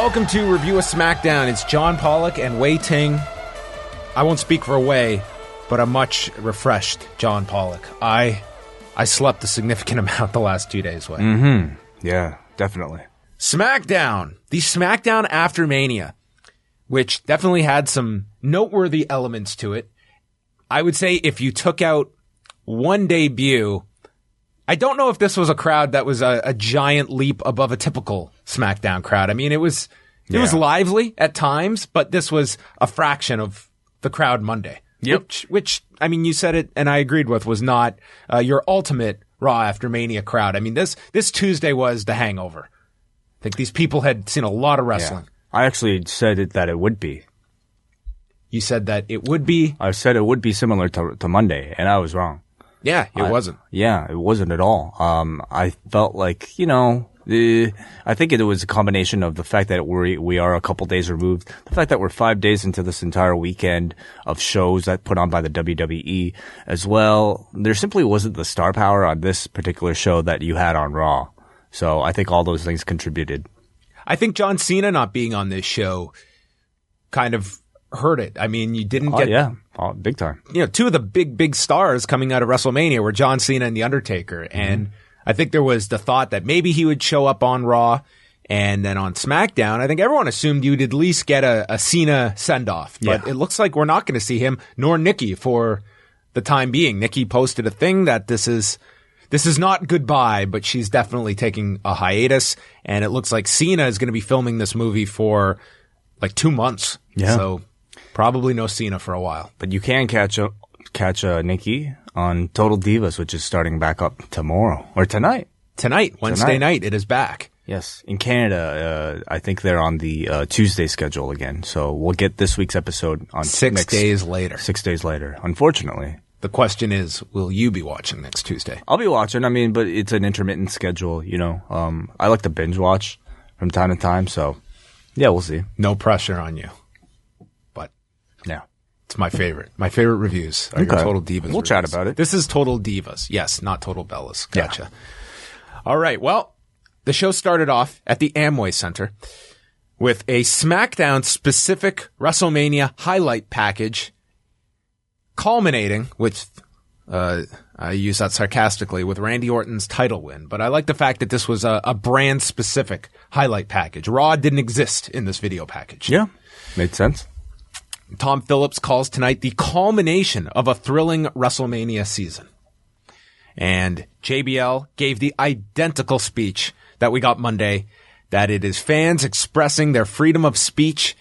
Welcome to Review-A-SMACKDOwn. It's John Pollock and Wai Ting. I won't speak for Wai, but a much refreshed John Pollock. I slept a significant amount the last 2 days, Wai. Mm-hmm. Yeah, definitely. SmackDown. The SmackDown after Mania, which definitely had some noteworthy elements to it. I would say if you took out one debut, I don't know if this was a crowd that was a giant leap above a typical SmackDown crowd. I mean, it was lively at times, but this was a fraction of the crowd Monday. Yep. Which I mean, you said it and I agreed with, was not your ultimate Raw after Mania crowd. I mean, this Tuesday was the hangover. I think these people had seen a lot of wrestling. Yeah. I actually said that it would be. You said that it would be? I said it would be similar to Monday, and I was wrong. Yeah, it wasn't. Yeah, it wasn't at all. I felt like, I think it was a combination of the fact that we are a couple days removed, the fact that we're 5 days into this entire weekend of shows that put on by the WWE as well. There simply wasn't the star power on this particular show that you had on Raw. So I think all those things contributed. I think John Cena not being on this show kind of hurt it. I mean, you didn't get... Oh, big time. Two of the big stars coming out of WrestleMania were John Cena and The Undertaker. And I think there was the thought that maybe he would show up on Raw and then on SmackDown. I think everyone assumed you'd at least get a Cena send-off. But it looks like we're not going to see him, nor Nikki, for the time being. Nikki posted a thing that this is not goodbye, but she's definitely taking a hiatus. And it looks like Cena is going to be filming this movie for like 2 months. Yeah. So probably no Cena for a while. But you can catch Nikki on Total Divas, which is starting back up tomorrow or tonight. Wednesday night, it is back. Yes. In Canada, I think they're on the Tuesday schedule again. So we'll get this week's episode on 6 days later. 6 days later, unfortunately. The question is, will you be watching next Tuesday? I'll be watching. I mean, but it's an intermittent schedule, I like to binge watch from time to time. So, yeah, we'll see. No pressure on you. But, yeah. It's my favorite. My favorite reviews are your Total Divas We'll chat about it. This is Total Divas. Yes, not Total Bellas. Gotcha. Yeah. All right. Well, the show started off at the Amway Center with a SmackDown-specific WrestleMania highlight package culminating with, I use that sarcastically, with Randy Orton's title win. But I like the fact that this was a brand-specific highlight package. Raw didn't exist in this video package. Yeah, made sense. Tom Phillips calls tonight the culmination of a thrilling WrestleMania season. And JBL gave the identical speech that we got Monday, that it is fans expressing their freedom of speech.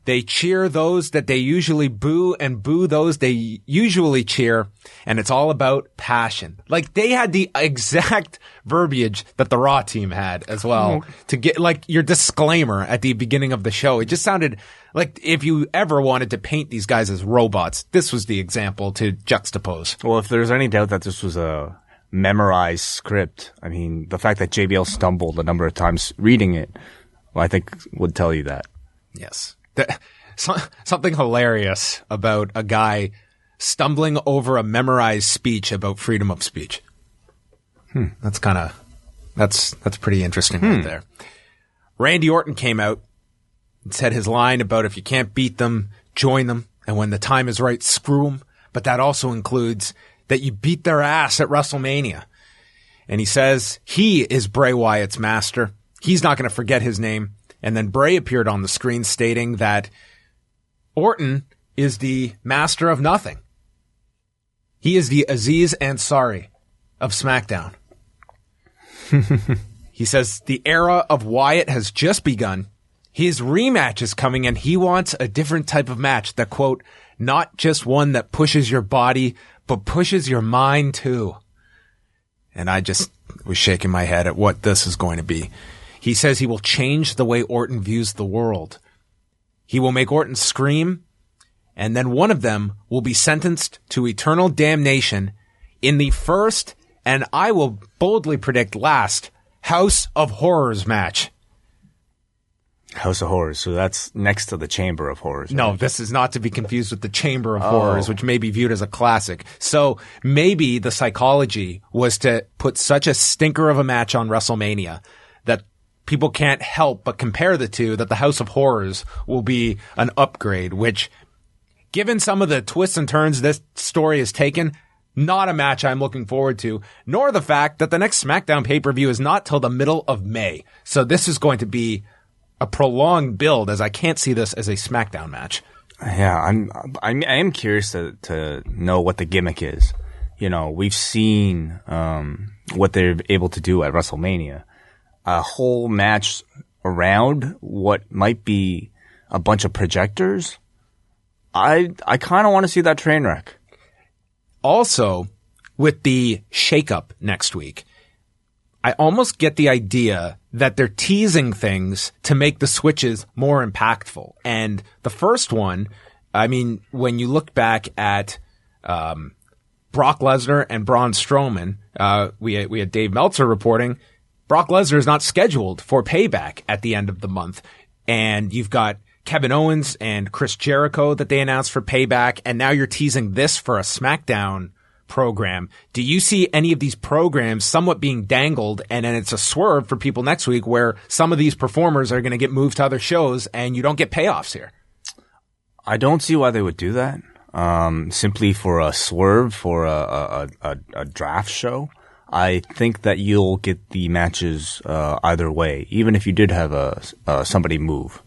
They cheer those that they usually boo and boo those they usually cheer. And it's all about passion. Like, they had the exact verbiage that the Raw team had as well to get, like, your disclaimer at the beginning of the show. It just sounded like if you ever wanted to paint these guys as robots, this was the example to juxtapose. Well, if there's any doubt that this was a memorized script, I mean, the fact that JBL stumbled a number of times reading it, well, I think would tell you that. Yes. Something hilarious about a guy stumbling over a memorized speech about freedom of speech. That's pretty interesting right there. Randy Orton came out and said his line about if you can't beat them, join them, and when the time is right, screw them. But that also includes that you beat their ass at WrestleMania. And he says he is Bray Wyatt's master. He's not going to forget his name. And then Bray appeared on the screen stating that Orton is the master of nothing. He is the Aziz Ansari of SmackDown. He says the era of Wyatt has just begun. His rematch is coming and he wants a different type of match that, quote, not just one that pushes your body, but pushes your mind too. And I just was shaking my head at what this is going to be. He says he will change the way Orton views the world. He will make Orton scream, and then one of them will be sentenced to eternal damnation in the first, and I will boldly predict last, House of Horrors match. House of Horrors. So that's next to the Chamber of Horrors. Right? No, this is not to be confused with the Chamber of Horrors, which may be viewed as a classic. So maybe the psychology was to put such a stinker of a match on WrestleMania that people can't help but compare the two, that the House of Horrors will be an upgrade, which, given some of the twists and turns this story has taken, not a match I'm looking forward to, nor the fact that the next SmackDown pay-per-view is not till the middle of May. So this is going to be a prolonged build, as I can't see this as a SmackDown match. Yeah, I am curious to know what the gimmick is. You know, we've seen what they're able to do at WrestleMania. A whole match around what might be a bunch of projectors. I kind of want to see that train wreck. Also, with the shakeup next week, I almost get the idea that they're teasing things to make the switches more impactful. And the first one, I mean, when you look back at Brock Lesnar and Braun Strowman, we had Dave Meltzer reporting, Brock Lesnar is not scheduled for Payback at the end of the month. And you've got Kevin Owens and Chris Jericho that they announced for Payback, and now you're teasing this for a SmackDown program. Do you see any of these programs somewhat being dangled, and then it's a swerve for people next week where some of these performers are going to get moved to other shows and you don't get payoffs here? I don't see why they would do that. Simply for a swerve for a draft show. I think that you'll get the matches either way, even if you did have somebody move.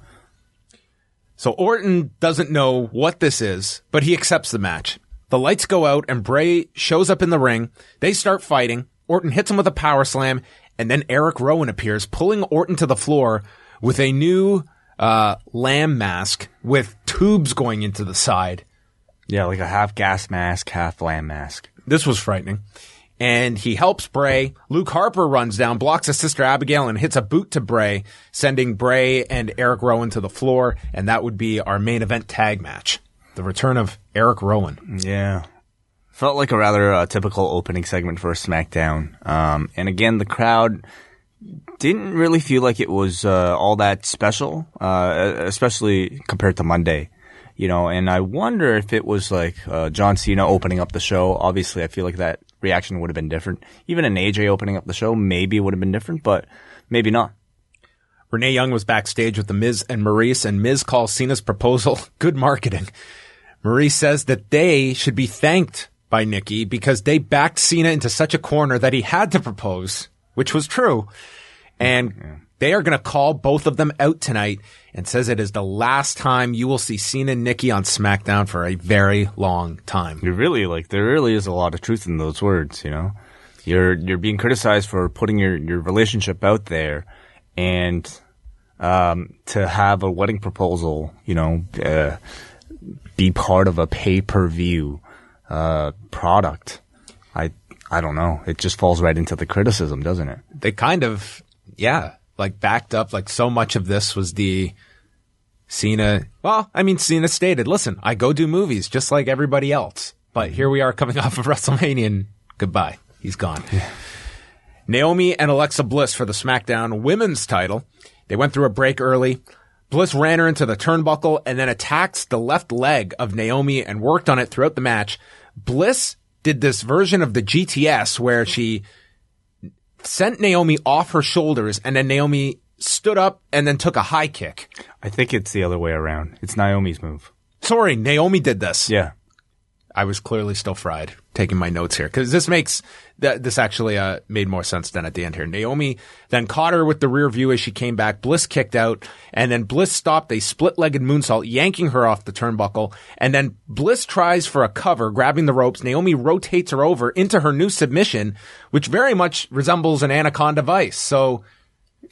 So Orton doesn't know what this is, but he accepts the match. The lights go out and Bray shows up in the ring. They start fighting. Orton hits him with a power slam, and then Eric Rowan appears, pulling Orton to the floor with a new lamb mask with tubes going into the side. Yeah, like a half gas mask, half lamb mask. This was frightening. And he helps Bray. Luke Harper runs down, blocks his sister Abigail, and hits a boot to Bray, sending Bray and Eric Rowan to the floor. And that would be our main event tag match. The return of Eric Rowan. Yeah. Felt like a rather typical opening segment for a SmackDown. And again, the crowd didn't really feel like it was all that special, especially compared to Monday. You know, and I wonder if it was like John Cena opening up the show. Obviously, I feel like that reaction would have been different. Even an AJ opening up the show maybe would have been different, but maybe not. Renee Young was backstage with The Miz and Maurice, and Miz calls Cena's proposal good marketing. Maurice says that they should be thanked by Nikki because they backed Cena into such a corner that he had to propose, which was true. And they are going to call both of them out tonight, and says it is the last time you will see Cena and Nikki on SmackDown for a very long time. There really is a lot of truth in those words, you know. You're being criticized for putting your relationship out there, and to have a wedding proposal, you know, be part of a pay-per-view product. I don't know. It just falls right into the criticism, doesn't it? They kind of, yeah, like backed up, like so much of this was the Cena. Well, I mean, Cena stated, listen, I go do movies just like everybody else. But here we are coming off of WrestleMania and goodbye. He's gone. Yeah. Naomi and Alexa Bliss for the SmackDown women's title. They went through a break early. Bliss ran her into the turnbuckle and then attacked the left leg of Naomi and worked on it throughout the match. Bliss did this version of the GTS where she sent Naomi off her shoulders, and then Naomi stood up and then took a high kick. I think it's the other way around. It's Naomi's move. Sorry, Naomi did this. Yeah. I was clearly still fried taking my notes here because this actually made more sense than at the end here. Naomi then caught her with the rear view as she came back. Bliss kicked out, and then Bliss stopped a split-legged moonsault, yanking her off the turnbuckle. And then Bliss tries for a cover, grabbing the ropes. Naomi rotates her over into her new submission, which very much resembles an Anaconda Vice. So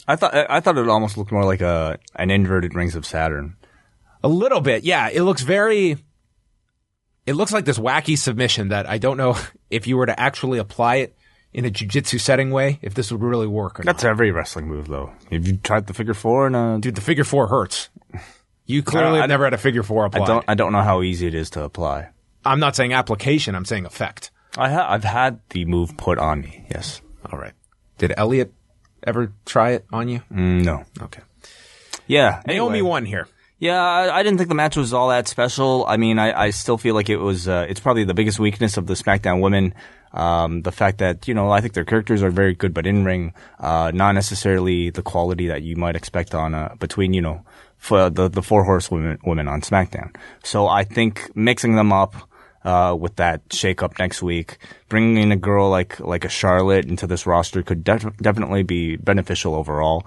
I thought it almost looked more like an inverted Rings of Saturn. A little bit, yeah. It looks like this wacky submission that I don't know if you were to actually apply it in a jiu-jitsu setting way, if this would really work or not. That's every wrestling move, though. Have you tried the figure four? Dude, the figure four hurts. You clearly have never had a figure four applied. I don't know how easy it is to apply. I'm not saying application. I'm saying effect. I've had the move put on me, yes. All right. Did Elliot ever try it on you? No. Okay. Yeah. Naomi won here. Yeah, I didn't think the match was all that special. I mean, I still feel like it was, it's probably the biggest weakness of the SmackDown women. The fact that, I think their characters are very good, but in ring, not necessarily the quality that you might expect on, between, for the four horsewomen on SmackDown. So I think mixing them up, with that shake up next week, bringing in a girl like a Charlotte into this roster could definitely be beneficial overall.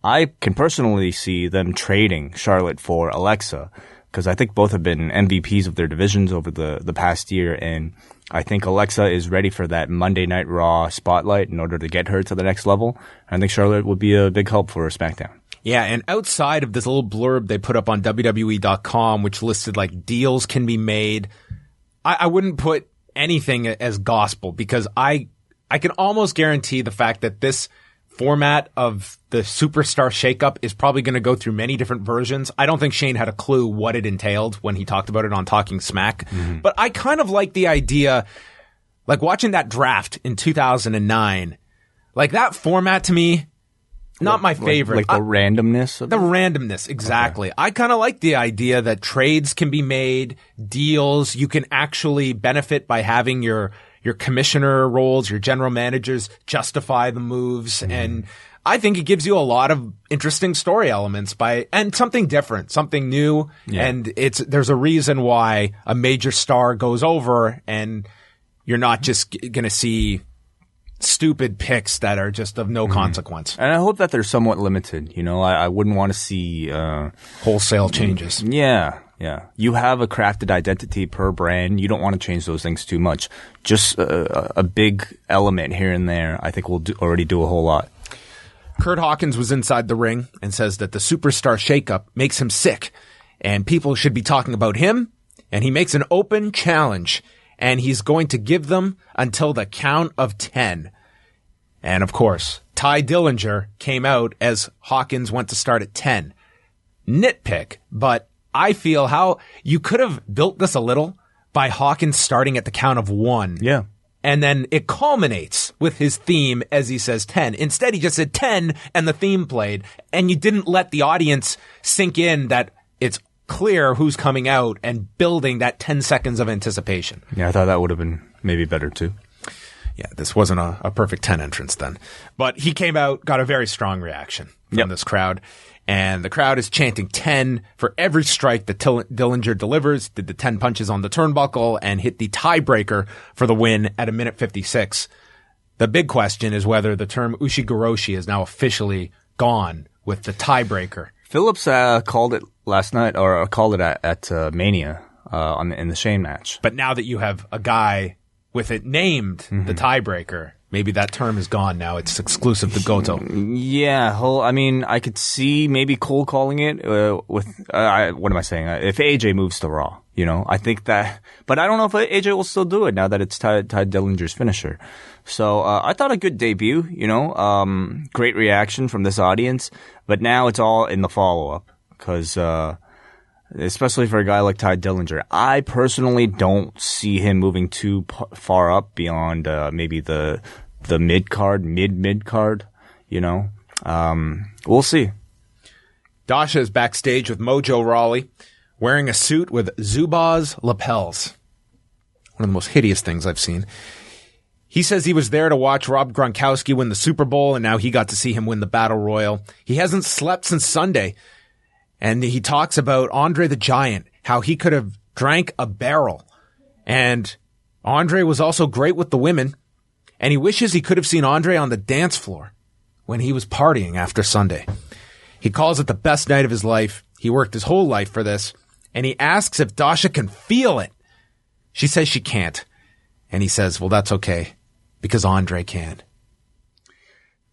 I can personally see them trading Charlotte for Alexa, because I think both have been MVPs of their divisions over the past year, and I think Alexa is ready for that Monday Night Raw spotlight in order to get her to the next level. I think Charlotte would be a big help for SmackDown. Yeah, and outside of this little blurb they put up on WWE.com, which listed like deals can be made, I wouldn't put anything as gospel, because I can almost guarantee the fact that this format of the superstar shakeup is probably going to go through many different versions. I don't think Shane had a clue what it entailed when he talked about it on Talking Smack. Mm-hmm. But I kind of like the idea, like watching that draft in 2009, like that format to me, not my favorite. Like the randomness of the randomness, exactly. Okay. I kind of like the idea that trades can be made, deals, you can actually benefit by having your commissioner roles, your general managers justify the moves. Mm. And I think it gives you a lot of interesting story elements and something different, something new. Yeah. And there's a reason why a major star goes over, and you're not just going to see stupid picks that are just of no consequence. And I hope that they're somewhat limited. I wouldn't want to see wholesale changes. Yeah. Yeah. You have a crafted identity per brand. You don't want to change those things too much. Just a big element here and there, I think will already do a whole lot. Kurt Hawkins was inside the ring and says that the superstar shakeup makes him sick, and people should be talking about him, and he makes an open challenge, and he's going to give them until the count of 10. And of course, Tye Dillinger came out as Hawkins went to start at 10. Nitpick, but I feel how you could have built this a little by Hawkins starting at the count of 1. Yeah. And then it culminates with his theme as he says 10. Instead, he just said 10 and the theme played, and you didn't let the audience sink in that it's clear who's coming out and building that 10 seconds of anticipation. Yeah, I thought that would have been maybe better too. Yeah, this wasn't a perfect 10 entrance then. But he came out, got a very strong reaction from this crowd. And the crowd is chanting 10 for every strike that Dillinger delivers, did the 10 punches on the turnbuckle, and hit the tiebreaker for the win at 1:56. The big question is whether the term Ushigoroshi is now officially gone with the tiebreaker. Phillips called it last night, or called it at Mania in the Shane match. But now that you have a guy with it named the tiebreaker, maybe that term is gone now. It's exclusive to Goto. Yeah, I could see maybe Cole calling it with what am I saying? If AJ moves to Raw, I think that. But I don't know if AJ will still do it now that it's Tye Dillinger's finisher. So I thought a good debut. Great reaction from this audience. But now it's all in the follow up, because especially for a guy like Tye Dillinger, I personally don't see him moving too far up beyond maybe the mid card. We'll see. Dasha is backstage with Mojo Rawley, wearing a suit with Zubaz lapels. One of the most hideous things I've seen. He says he was there to watch Rob Gronkowski win the Super Bowl, and now he got to see him win the Battle Royal. He hasn't slept since Sunday. And he talks about Andre the Giant, how he could have drank a barrel. And Andre was also great with the women. And he wishes he could have seen Andre on the dance floor when he was partying after Sunday. He calls it the best night of his life. He worked his whole life for this. And he asks if Dasha can feel it. She says she can't. And he says, well, that's okay, because Andre can.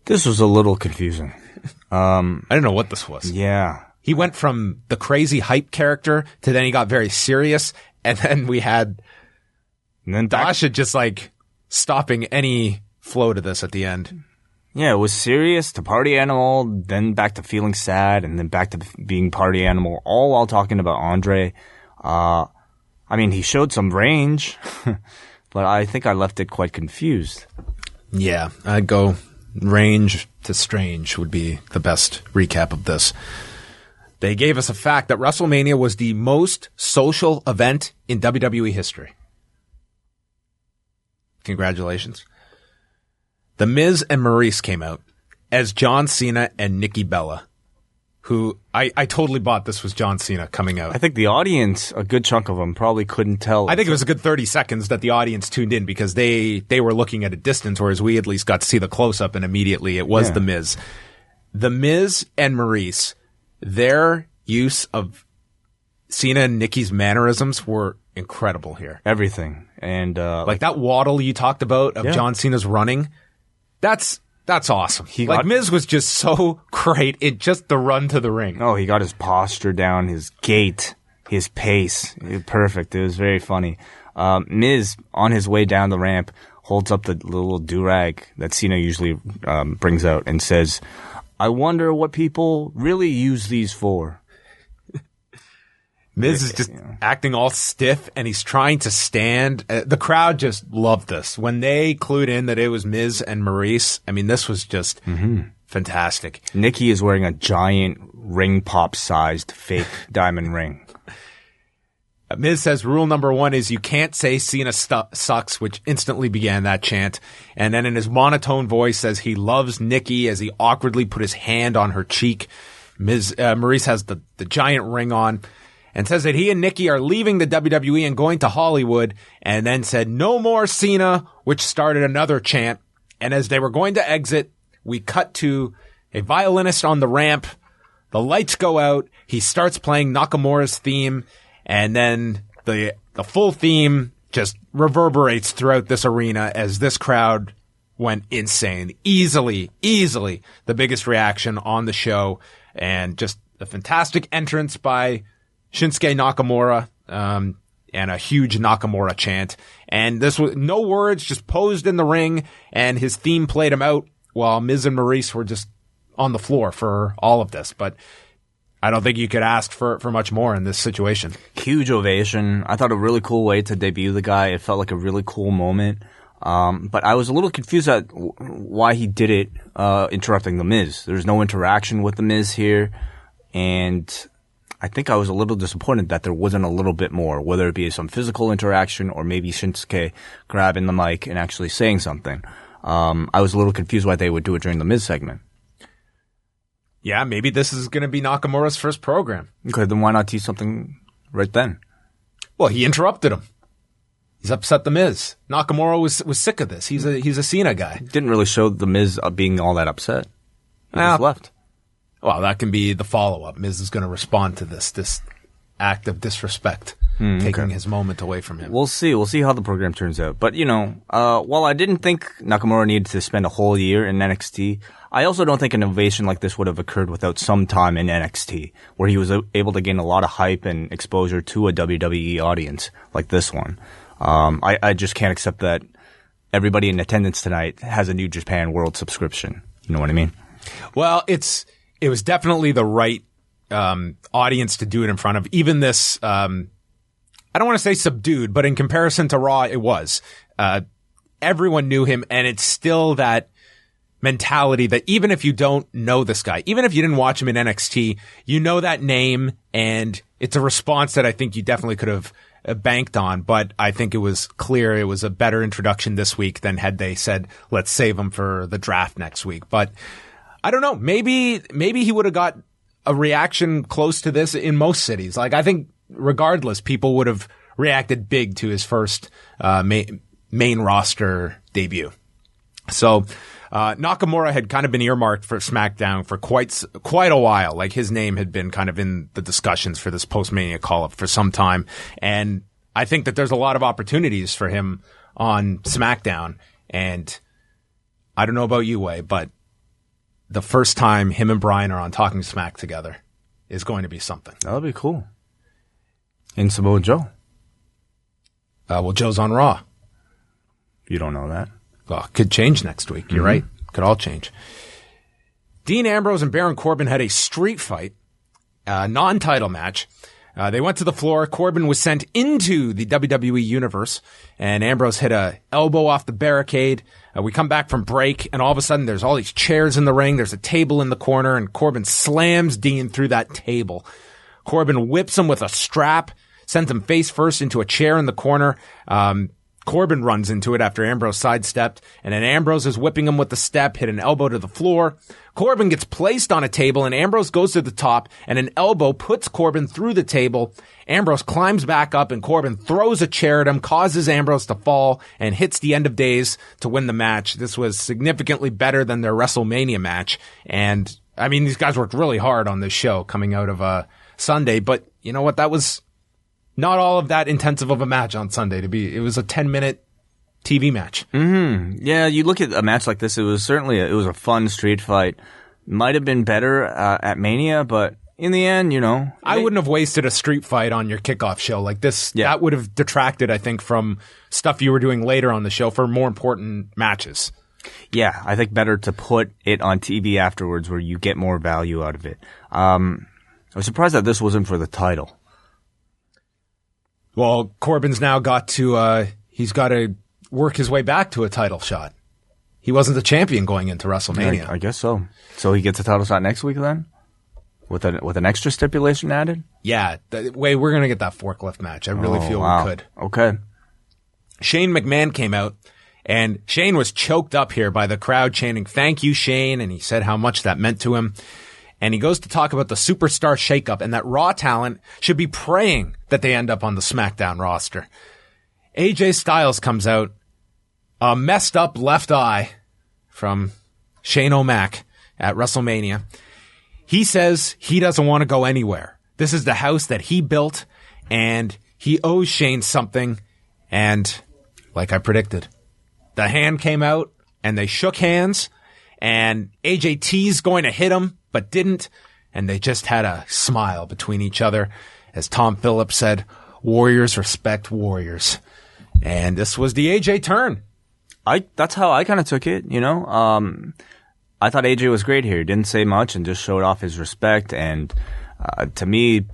This was a little confusing. I didn't know what this was. Yeah. He went from the crazy hype character to then he got very serious. And then we had Dasha just like stopping any flow to this at the end. Yeah, it was serious to party animal, then back to feeling sad, and then back to being party animal, all while talking about Andre. He showed some range, but I think I left it quite confused. Yeah, I'd go range to strange would be the best recap of this. They gave us a fact that WrestleMania was the most social event in WWE history. Congratulations. The Miz and Maurice came out as John Cena and Nikki Bella, who I totally bought this was John Cena coming out. I think the audience, a good chunk of them, probably couldn't tell. I think it was a good 30 seconds that the audience tuned in because they were looking at a distance, whereas we at least got to see the close-up, and immediately it was The Miz. The Miz and Maurice, their use of Cena and Nikki's mannerisms were incredible here. Everything. And like that waddle you talked about of John Cena's running, that's awesome. Miz was just so great in just the run to the ring. Oh, he got his posture down, his gait, his pace. Perfect. It was very funny. Miz, on his way down the ramp, holds up the little do-rag that Cena usually brings out and says, "I wonder what people really use these for." Miz is just acting all stiff, and he's trying to stand. The crowd just loved this. When they clued in that it was Miz and Maurice, I mean, this was just fantastic. Nikki is wearing a giant ring pop-sized fake diamond ring. Miz says rule number 1 is you can't say Cena sucks, which instantly began that chant. And then in his monotone voice says he loves Nikki as he awkwardly put his hand on her cheek. Maurice has the giant ring on. And says that he and Nikki are leaving the WWE and going to Hollywood, and then said, "No more Cena," which started another chant. And as they were going to exit, we cut to a violinist on the ramp. The lights go out. He starts playing Nakamura's theme, and then the full theme just reverberates throughout this arena as this crowd went insane. Easily the biggest reaction on the show, and just a fantastic entrance by Shinsuke Nakamura, and a huge Nakamura chant. And this was no words, just posed in the ring, and his theme played him out while Miz and Maurice were just on the floor for all of this. But I don't think you could ask for much more in this situation. Huge ovation. I thought a really cool way to debut the guy. It felt like a really cool moment. But I was a little confused at why he did it, interrupting The Miz. There's no interaction with The Miz here. And I think I was a little disappointed that there wasn't a little bit more, whether it be some physical interaction or maybe Shinsuke grabbing the mic and actually saying something. I was a little confused why they would do it during the Miz segment. Yeah, maybe this is going to be Nakamura's first program. Okay, then why not tease something right then? Well, he interrupted him. He's upset the Miz. Nakamura was sick of this. He's a Cena guy. Didn't really show the Miz being all that upset. He just left. Well, that can be the follow-up. Miz is going to respond to this act of disrespect, taking his moment away from him. We'll see. We'll see how the program turns out. But, while I didn't think Nakamura needed to spend a whole year in NXT, I also don't think an ovation like this would have occurred without some time in NXT, where he was able to gain a lot of hype and exposure to a WWE audience like this one. I just can't accept that everybody in attendance tonight has a New Japan World subscription. You know what I mean? Well, it was definitely the right audience to do it in front of. Even this, I don't want to say subdued, but in comparison to Raw, it was. Everyone knew him, and it's still that mentality that even if you don't know this guy, even if you didn't watch him in NXT, you know that name, and it's a response that I think you definitely could have banked on. But I think it was clear it was a better introduction this week than had they said, let's save him for the draft next week. But I don't know. Maybe he would have got a reaction close to this in most cities. Like, I think regardless, people would have reacted big to his first main roster debut. So Nakamura had kind of been earmarked for SmackDown for quite a while. Like, his name had been kind of in the discussions for this post-Mania call-up for some time. And I think that there's a lot of opportunities for him on SmackDown. And I don't know about you, Wai, but the first time him and Brian are on Talking Smack together is going to be something. That'll be cool. And Samoa Joe. Well, Joe's on Raw. You don't know that. Well, could change next week. You're right. Could all change. Dean Ambrose and Baron Corbin had a street fight, non-title match. They went to the floor. Corbin was sent into the WWE universe, and Ambrose hit a elbow off the barricade. We come back from break, and all of a sudden there's all these chairs in the ring. There's a table in the corner, and Corbin slams Dean through that table. Corbin whips him with a strap, sends him face first into a chair in the corner. Corbin runs into it after Ambrose sidestepped, and then Ambrose is whipping him with the step, hit an elbow to the floor. Corbin gets placed on a table, and Ambrose goes to the top, and an elbow puts Corbin through the table. Ambrose climbs back up, and Corbin throws a chair at him, causes Ambrose to fall, and hits the End of Days to win the match. This was significantly better than their WrestleMania match, and, I mean, these guys worked really hard on this show coming out of Sunday, but you know what? That was not all of that intensive of a match on Sunday it was a 10-minute TV match. Mm-hmm. Yeah, you look at a match like this, it was a fun street fight. Might have been better at Mania, but in the end, you know. I wouldn't have wasted a street fight on your kickoff show like this. Yeah. That would have detracted, I think, from stuff you were doing later on the show for more important matches. Yeah, I think better to put it on TV afterwards where you get more value out of it. I was surprised that this wasn't for the title. Well, Corbin's now he's got to work his way back to a title shot. He wasn't the champion going into WrestleMania. I guess so. So he gets a title shot next week then? With an extra stipulation added? Yeah. We're going to get that forklift match. I really feel we could. Okay. Shane McMahon came out, and Shane was choked up here by the crowd chanting, "Thank you, Shane," and he said how much that meant to him. And he goes to talk about the superstar shakeup and that Raw talent should be praying that they end up on the SmackDown roster. AJ Styles comes out, a messed up left eye from Shane O'Mac at WrestleMania. He says he doesn't want to go anywhere. This is the house that he built, and he owes Shane something. And like I predicted, the hand came out, and they shook hands, and AJT's going to hit him, but didn't, and they just had a smile between each other. As Tom Phillips said, warriors respect warriors. And this was the AJ turn. That's how I kind of took it, you know. I thought AJ was great here. He didn't say much and just showed off his respect. And to me,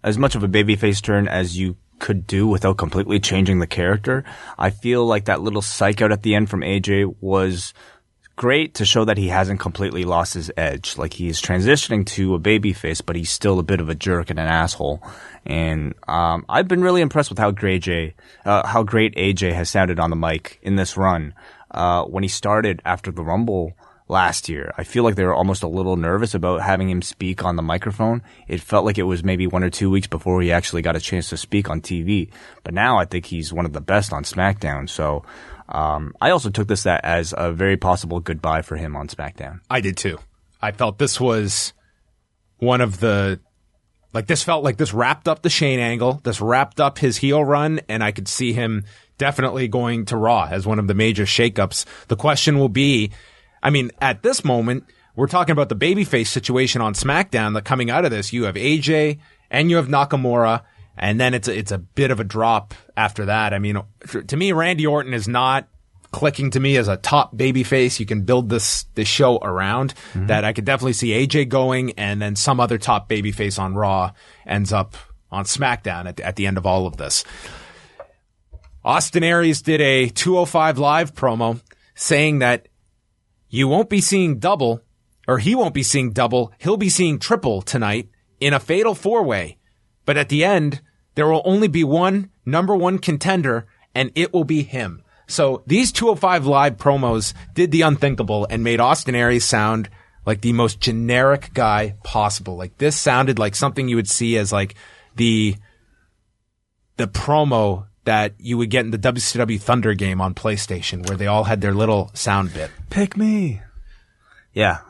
as much of a babyface turn as you could do without completely changing the character, I feel like that little psych out at the end from AJ was great to show that he hasn't completely lost his edge. Like, he's transitioning to a babyface, but he's still a bit of a jerk and an asshole. And I've been really impressed with how great AJ has sounded on the mic in this run. When he started after the Rumble last year, I feel like they were almost a little nervous about having him speak on the microphone. It felt like it was maybe 1 or 2 weeks before he actually got a chance to speak on TV. But now I think he's one of the best on SmackDown. So I also took this as a very possible goodbye for him on SmackDown. I did too. I felt this was one of the, this felt like this wrapped up the Shane angle. This wrapped up his heel run, and I could see him definitely going to Raw as one of the major shakeups. The question will be, I mean, at this moment, we're talking about the babyface situation on SmackDown. That coming out of this, you have AJ and you have Nakamura. And then it's a bit of a drop after that. I mean, to me, Randy Orton is not clicking to me as a top babyface. You can build this show around that. I could definitely see AJ going, and then some other top babyface on Raw ends up on SmackDown at the end of all of this. Austin Aries did a 205 Live promo saying that you won't be seeing double, or he won't be seeing double. He'll be seeing triple tonight in a fatal 4-way. But at the end, there will only be one number one contender, and it will be him. So these 205 Live promos did the unthinkable and made Austin Aries sound like the most generic guy possible. Like, this sounded like something you would see as like the promo that you would get in the WCW Thunder game on PlayStation, where they all had their little sound bit. Pick me. Yeah.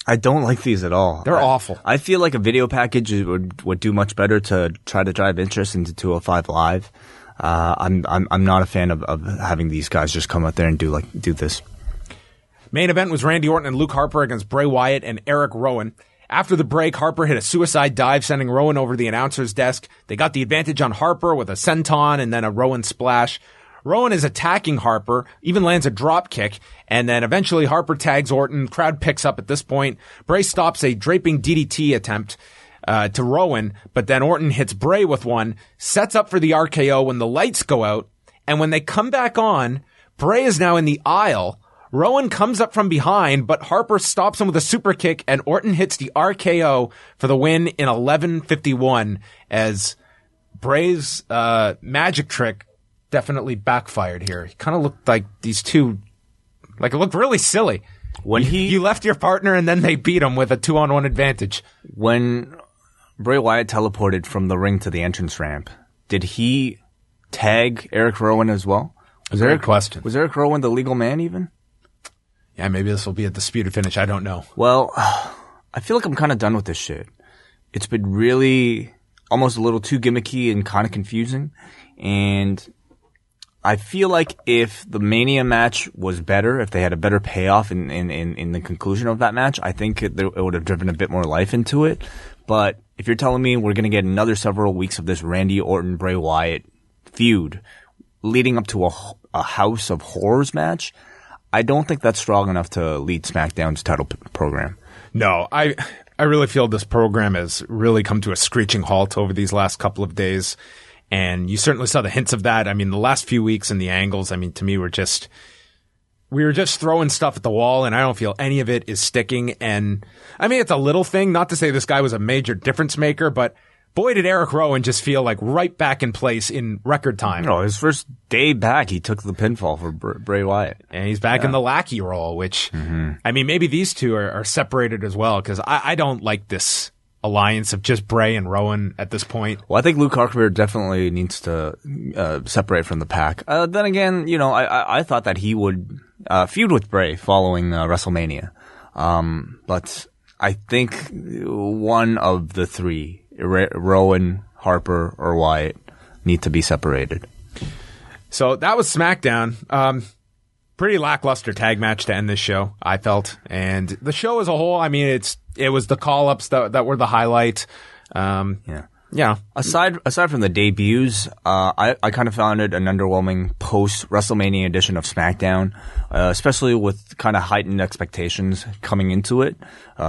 I don't like these at all. They're awful. I feel like a video package would do much better to try to drive interest into 205 Live. I'm not a fan of having these guys just come out there and do this. Main event was Randy Orton and Luke Harper against Bray Wyatt and Eric Rowan. After the break, Harper hit a suicide dive, sending Rowan over the announcer's desk. They got the advantage on Harper with a senton and then a Rowan splash. Rowan is attacking Harper, even lands a drop kick, and then eventually Harper tags Orton. Crowd picks up at this point. Bray stops a draping DDT attempt. to Rowan, but then Orton hits Bray with one, sets up for the RKO when the lights go out, and when they come back on, Bray is now in the aisle. Rowan comes up from behind, but Harper stops him with a super kick, and Orton hits the RKO for the win in 11:51 as Bray's magic trick definitely backfired here. He kind of looked like these two, like it looked really silly. When you left your partner and then they beat him with a 2-on-1 advantage. When Bray Wyatt teleported from the ring to the entrance ramp, did he tag Eric Rowan as well? Great question. Was Eric Rowan the legal man even? Yeah, maybe this will be a disputed finish. I don't know. Well, I feel like I'm kind of done with this shit. It's been really almost a little too gimmicky and kind of confusing. And I feel like if the Mania match was better, if they had a better payoff in the conclusion of that match, I think it would have driven a bit more life into it. But if you're telling me we're going to get another several weeks of this Randy Orton, Bray Wyatt feud leading up to a House of Horrors match, I don't think that's strong enough to lead SmackDown's title program. No, I really feel this program has really come to a screeching halt over these last couple of days. And you certainly saw the hints of that. I mean, the last few weeks and the angles, I mean, to me, we were just throwing stuff at the wall, and I don't feel any of it is sticking. And I mean, it's a little thing, not to say this guy was a major difference maker, but boy, did Eric Rowan just feel like right back in place in record time. No, his first day back, he took the pinfall for Bray Wyatt. And he's back in the lackey role, which, I mean, maybe these two are separated as well, because I don't like this alliance of just Bray and Rowan at this point. Well, I think Luke Harper definitely needs to separate from the pack. Then again, you know, I thought that he would feud with Bray following WrestleMania. But I think one of the three, Rowan, Harper, or Wyatt, need to be separated. So that was SmackDown. Pretty lackluster tag match to end this show, I felt. And the show as a whole, I mean, it was the call-ups that were the highlight. Yeah. Aside from the debuts, I kind of found it an underwhelming post-WrestleMania edition of SmackDown, especially with kind of heightened expectations coming into it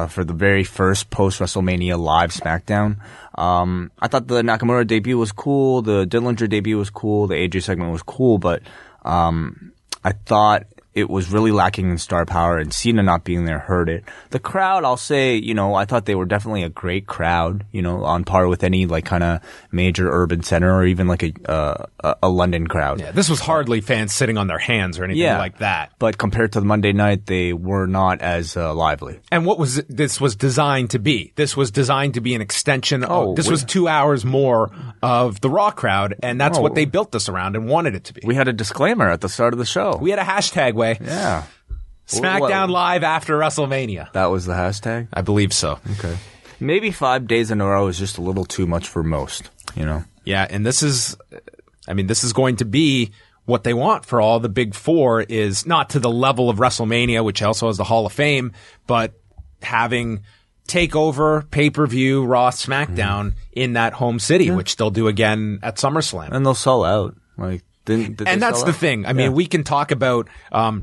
for the very first post-WrestleMania live SmackDown. I thought the Nakamura debut was cool, the Dillinger debut was cool, the AJ segment was cool, but I thought it was really lacking in star power, and Cena not being there hurt it. The crowd, I'll say, you know, I thought they were definitely a great crowd, you know, on par with any like kind of major urban center or even like a London crowd. Yeah, this was hardly fans sitting on their hands or anything like that. But compared to the Monday night, they were not as lively. And what was this was designed to be? This was designed to be an extension of, this was 2 hours more of the Raw crowd, and that's what they built this around and wanted it to be. We had a disclaimer at the start of the show. We had a hashtag way. Yeah. SmackDown Live after WrestleMania. That was the hashtag? I believe so. Okay. Maybe 5 days in a row is just a little too much for most, you know? Yeah, and this is going to be what they want for all the big four, is not to the level of WrestleMania, which also has the Hall of Fame, but having TakeOver, pay-per-view, Raw, SmackDown in that home city, which they'll do again at SummerSlam. And they'll sell out. Like, and that's the thing. I mean, we can talk about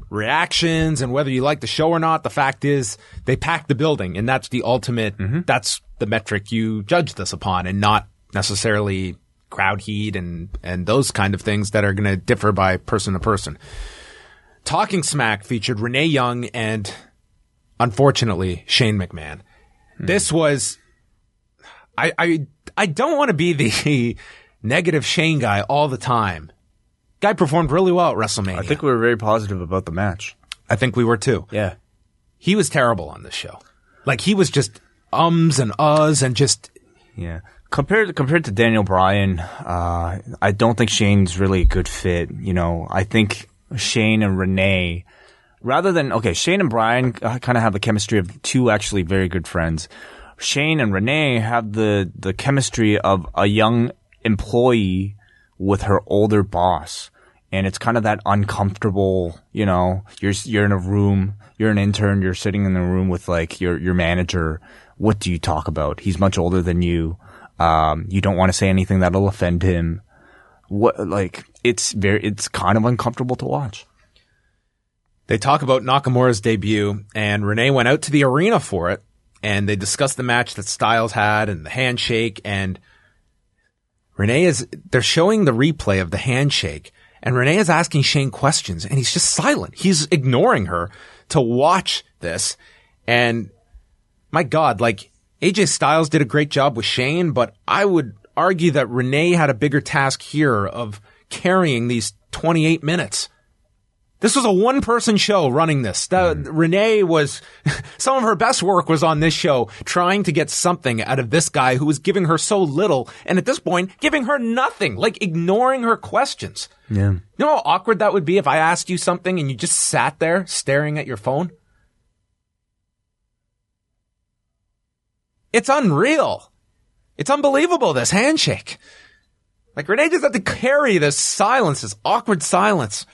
reactions and whether you like the show or not. The fact is, they packed the building, and that's the ultimate. That's the metric you judge this upon, and not necessarily crowd heat and those kind of things that are going to differ by person to person. Talking Smack featured Renee Young and, unfortunately, Shane McMahon. This was. I don't want to be the negative Shane guy all the time. Guy performed really well at WrestleMania. I think we were very positive about the match. I think we were too. Yeah. He was terrible on this show. Like, he was just ums and uhs and just... Yeah. Compared to Daniel Bryan, I don't think Shane's really a good fit. You know, I think Shane and Renee, rather than... Okay, Shane and Bryan kind of have the chemistry of two actually very good friends. Shane and Renee have the chemistry of a young employee with her older boss. And it's kind of that uncomfortable, you know, you're in a room, you're an intern, you're sitting in a room with like your manager. What do you talk about? He's much older than you. You don't want to say anything that'll offend him. It's kind of uncomfortable to watch. They talk about Nakamura's debut, and Renee went out to the arena for it. and they discuss the match that Styles had and the handshake, and they're showing the replay of the handshake, and Renee is asking Shane questions, and he's just silent. He's ignoring her to watch this. And my God, like, AJ Styles did a great job with Shane, but I would argue that Renee had a bigger task here of carrying these 28 minutes. This was a one-person show running this. Renee was, some of her best work was on this show, trying to get something out of this guy who was giving her so little, and at this point, giving her nothing, like ignoring her questions. Yeah. You know how awkward that would be if I asked you something and you just sat there staring at your phone? It's unreal. It's unbelievable, this handshake. Like, Renee just had to carry this silence, this awkward silence.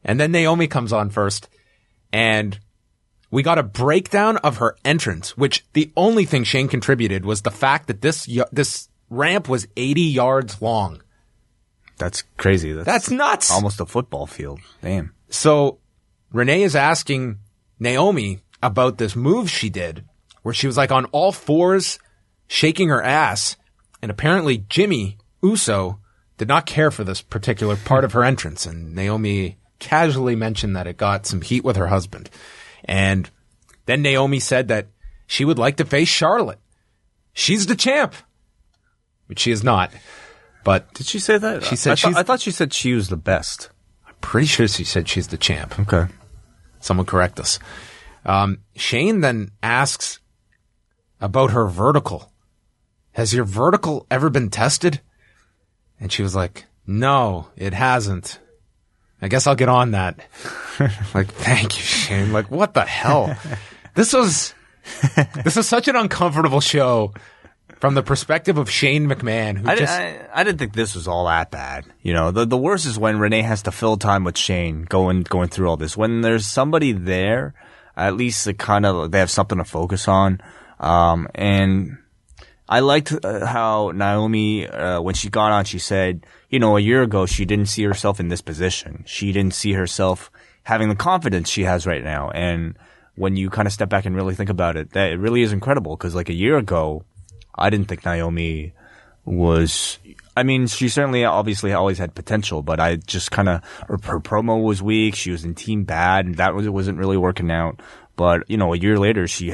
And then Naomi comes on first, and we got a breakdown of her entrance, which the only thing Shane contributed was the fact that this ramp was 80 yards long. That's crazy. That's nuts. Almost a football field. Damn. So Renee is asking Naomi about this move she did, where she was like on all fours, shaking her ass, and apparently Jimmy Uso did not care for this particular part of her entrance, and Naomi casually mentioned that it got some heat with her husband. And then Naomi said that she would like to face Charlotte. She's the champ, which she is not. But did she say that? She said I thought she said she was the best. I'm pretty sure she said she's the champ. Okay. Someone correct us. Shane then asks about her vertical. Has your vertical ever been tested? And she was like, no, it hasn't. I guess I'll get on that. Like, thank you, Shane. Like, what the hell? This was such an uncomfortable show from the perspective of Shane McMahon. I didn't think this was all that bad. You know, the worst is when Renee has to fill time with Shane going through all this. When there's somebody there, at least they have something to focus on. And I liked how Naomi, when she got on, she said, you know, a year ago, she didn't see herself in this position. She didn't see herself having the confidence she has right now. And when you kind of step back and really think about it, that it really is incredible. Cause like a year ago, I didn't think Naomi was, I mean, she certainly obviously always had potential, but I just kind of, her promo was weak. She was in Team Bad, and it wasn't really working out. But, you know, a year later, she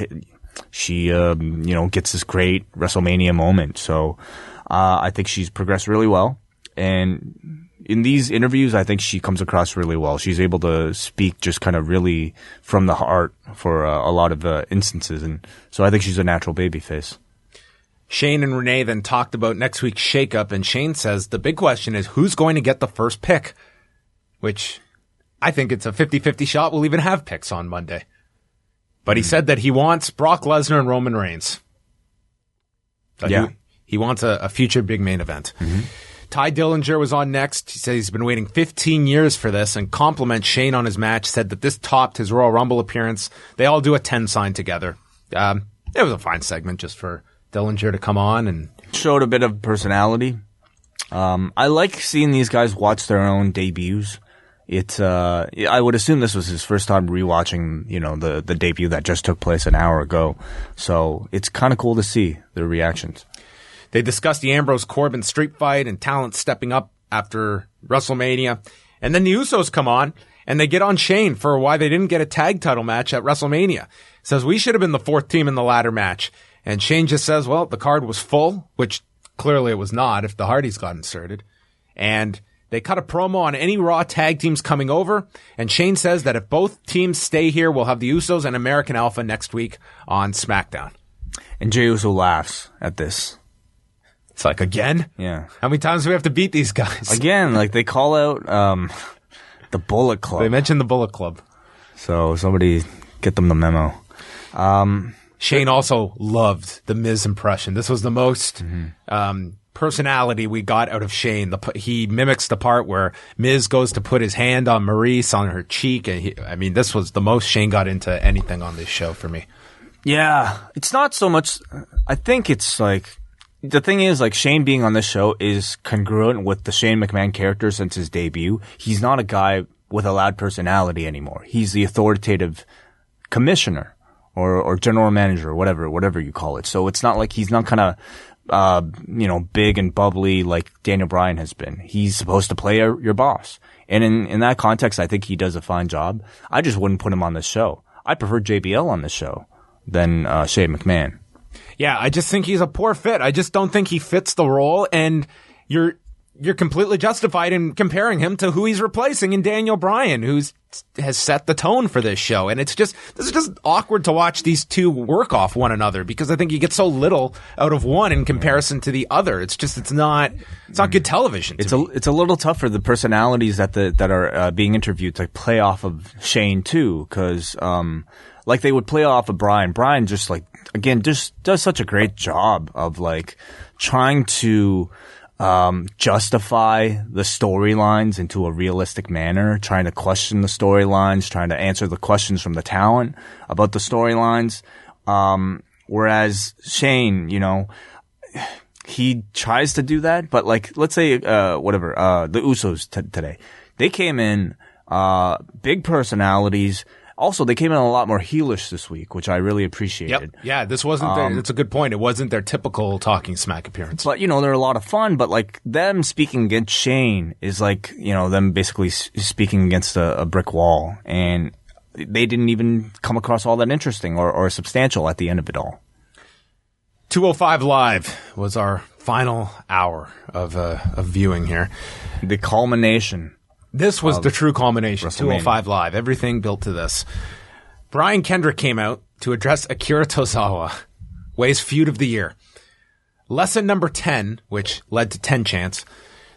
gets this great WrestleMania moment. So, I think she's progressed really well. And in these interviews, I think she comes across really well. She's able to speak just kind of really from the heart for a lot of instances. And so I think she's a natural babyface. Shane and Renee then talked about next week's shakeup, and Shane says the big question is who's going to get the first pick, which I think it's a 50-50 shot. We'll even have picks on Monday. But he said that he wants Brock Lesnar and Roman Reigns. Yeah. He wants a future big main event. Mm-hmm. Tye Dillinger was on next. He said he's been waiting 15 years for this and complimented Shane on his match, said that this topped his Royal Rumble appearance. They all do a 10 sign together. It was a fine segment just for Dillinger to come on and showed a bit of personality. I like seeing these guys watch their own debuts. I would assume this was his first time rewatching, you know, the debut that just took place an hour ago. So it's kind of cool to see their reactions. They discussed the Ambrose Corbin street fight and talent stepping up after WrestleMania. And then the Usos come on and they get on Shane for why they didn't get a tag title match at WrestleMania. Says we should have been the fourth team in the ladder match. And Shane just says, well, the card was full, which clearly it was not if the Hardys got inserted. And they cut a promo on any Raw tag teams coming over. And Shane says that if both teams stay here, we'll have the Usos and American Alpha next week on SmackDown. And Jey Uso laughs at this. It's like, again? Yeah. How many times do we have to beat these guys? Again, like they call out the Bullet Club. They mentioned the Bullet Club. So somebody get them the memo. Shane also loved the Miz impression. This was the most personality we got out of Shane. He mimics the part where Miz goes to put his hand on Maurice on her cheek. And this was the most Shane got into anything on this show for me. Yeah. It's not so much, I think it's like, the thing is, like, Shane being on this show is congruent with the Shane McMahon character since his debut. He's not a guy with a loud personality anymore. He's the authoritative commissioner or general manager, or whatever you call it. So it's not like he's not kind of, big and bubbly like Daniel Bryan has been. He's supposed to play your boss. And in that context, I think he does a fine job. I just wouldn't put him on this show. I prefer JBL on this show than Shane McMahon. Yeah, I just think he's a poor fit. I just don't think he fits the role, and you're completely justified in comparing him to who he's replacing in Daniel Bryan, has set the tone for this show. And this is just awkward to watch these two work off one another, because I think you get so little out of one in comparison to the other. It's not good television. It's a little tough for the personalities that are being interviewed to play off of Shane too, because like they would play off of Bryan. Bryan just does such a great job of like trying to justify the storylines into a realistic manner, trying to question the storylines, trying to answer the questions from the talent about the storylines. Whereas Shane, he tries to do that, but like, let's say, the Usos today, they came in, big personalities. Also, they came in a lot more heelish this week, which I really appreciated. Yep. Yeah, this wasn't it's a good point. It wasn't their typical Talking Smack appearance. But, they're a lot of fun, but like them speaking against Shane is like, them basically speaking against a brick wall. And they didn't even come across all that interesting or substantial at the end of it all. 205 Live was our final hour of viewing here. The culmination. This was the true culmination. 205 Live. Everything built to this. Brian Kendrick came out to address Akira Tozawa, Wai's feud of the year. Lesson number 10, which led to 10 chants,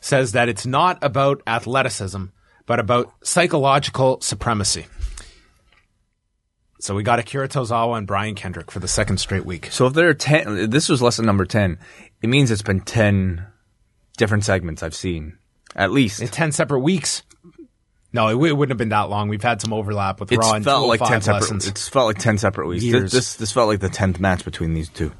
says that it's not about athleticism, but about psychological supremacy. So we got Akira Tozawa and Brian Kendrick for the second straight week. So if there are 10, this was lesson number 10, it means it's been 10 different segments I've seen. At least. In 10 separate weeks. No, it wouldn't have been that long. We've had some overlap with Raw and 205 lessons. It's felt like 10 separate weeks. This felt like the 10th match between these two.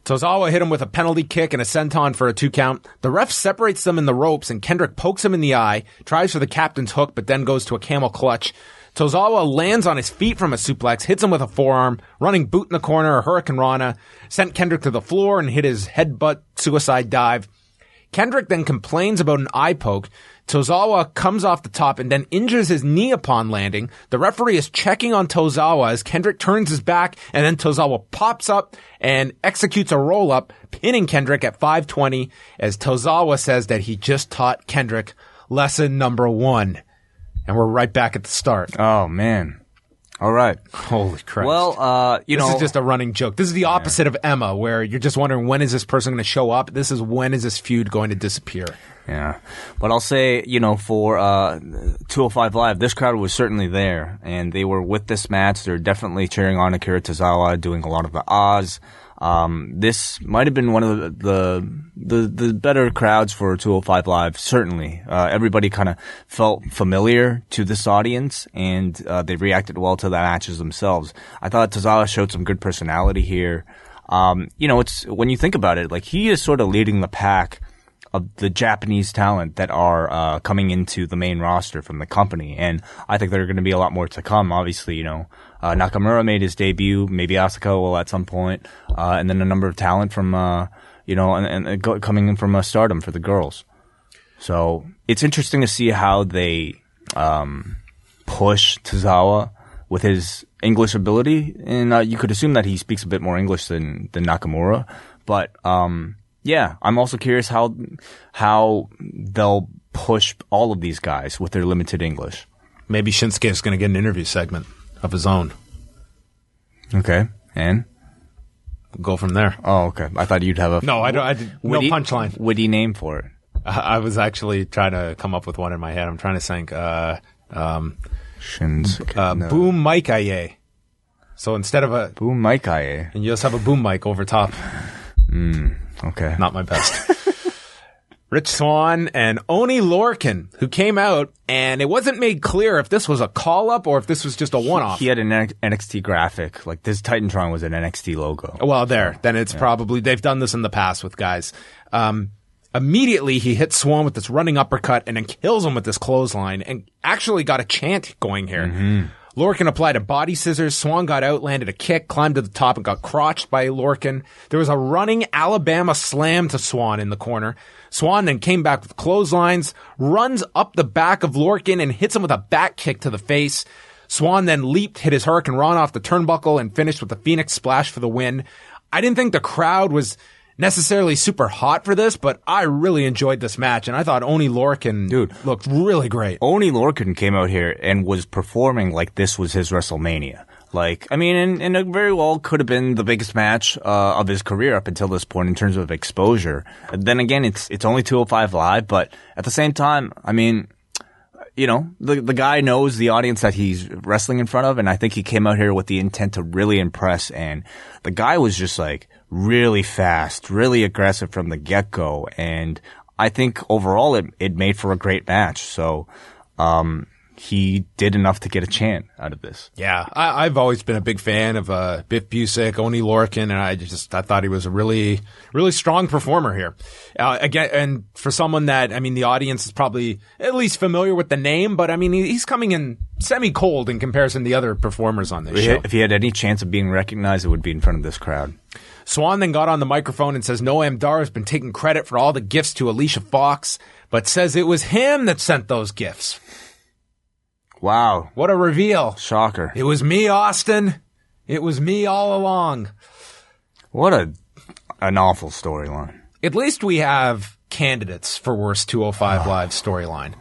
Tozawa hit him with a penalty kick and a senton for a 2 count. The ref separates them in the ropes, and Kendrick pokes him in the eye, tries for the captain's hook, but then goes to a camel clutch. Tozawa lands on his feet from a suplex, hits him with a forearm, running boot in the corner, a Hurricane Rana, sent Kendrick to the floor and hit his headbutt suicide dive. Kendrick then complains about an eye poke. Tozawa comes off the top and then injures his knee upon landing. The referee is checking on Tozawa as Kendrick turns his back, and then Tozawa pops up and executes a roll-up, pinning Kendrick at 520 as Tozawa says that he just taught Kendrick lesson number 1. And we're right back at the start. Oh, man. All right. Holy Christ. Well, this is just a running joke. This is the opposite of Emma, where you're just wondering, when is this person going to show up? This is, when is this feud going to disappear? Yeah. But I'll say, for 205 Live, this crowd was certainly there, and they were with this match. They're definitely cheering on Akira Tozawa, doing a lot of the ahs. This might have been one of the better crowds for 205 Live, certainly. Everybody kind of felt familiar to this audience, and they reacted well to the matches themselves. I thought Tozawa showed some good personality here. It's, when you think about it, like, he is sort of leading the pack of the Japanese talent that are coming into the main roster from the company, and I think there are going to be a lot more to come. Obviously, Nakamura made his debut, maybe Asuka will at some point, and then a number of talent from coming in from Stardom for the girls. So it's interesting to see how they push Tozawa with his English ability, and you could assume that he speaks a bit more English than Nakamura, but yeah, I'm also curious how they'll push all of these guys with their limited English. Maybe Shinsuke is going to get an interview segment of his own. Okay, and we'll go from there. Oh, okay. I thouuld you'd have a no punchline. Witty name for it. I was actually trying to come up with one in my head. I'm trying to think. Shinsuke. Boom mic aye. So instead of a boom mic aye, and you just have a boom mic over top. Okay. Not my best. Rich Swann and Oni Lorcan, who came out, and it wasn't made clear if this was a call-up or if this was just a one-off. He had an NXT graphic. Like, this Titantron was an NXT logo. Well, then it's probably, they've done this in the past with guys. Immediately, he hits Swann with this running uppercut and then kills him with this clothesline, and actually got a chant going here. Lorcan applied a body scissors. Swan got out, landed a kick, climbed to the top, and got crotched by Lorcan. There was a running Alabama slam to Swan in the corner. Swan then came back with clotheslines, runs up the back of Lorcan, and hits him with a back kick to the face. Swan then leaped, hit his Hurricane Run off the turnbuckle, and finished with a Phoenix Splash for the win. I didn't think the crowd was necessarily super hot for this, but I really enjoyed this match, and I thought Oney Lorcan looked really great. Oney Lorcan came out here and was performing like this was his WrestleMania. Like, I mean, and it very well could have been the biggest match of his career up until this point in terms of exposure. And then again, it's only 205 Live, but at the same time, I mean, you know, the guy knows the audience that he's wrestling in front of, and I think he came out here with the intent to really impress, and the guy was just like really fast, really aggressive from the get-go, and I think overall it made for a great match. So, he did enough to get a chant out of this. Yeah, I've always been a big fan of Biff Busick, Oney Lorcan, and I thought he was a really, really strong performer here. Again, and for someone that, I mean, the audience is probably at least familiar with the name, but I mean, he's coming in semi-cold in comparison to the other performers on this show. If he had any chance of being recognized, it would be in front of this crowd. Swan then got on the microphone and says Noam Dar has been taking credit for all the gifts to Alicia Fox, but says it was him that sent those gifts. Wow. What a reveal. Shocker. It was me, Austin. It was me all along. What an awful storyline. At least we have candidates for worst 205 Live storyline.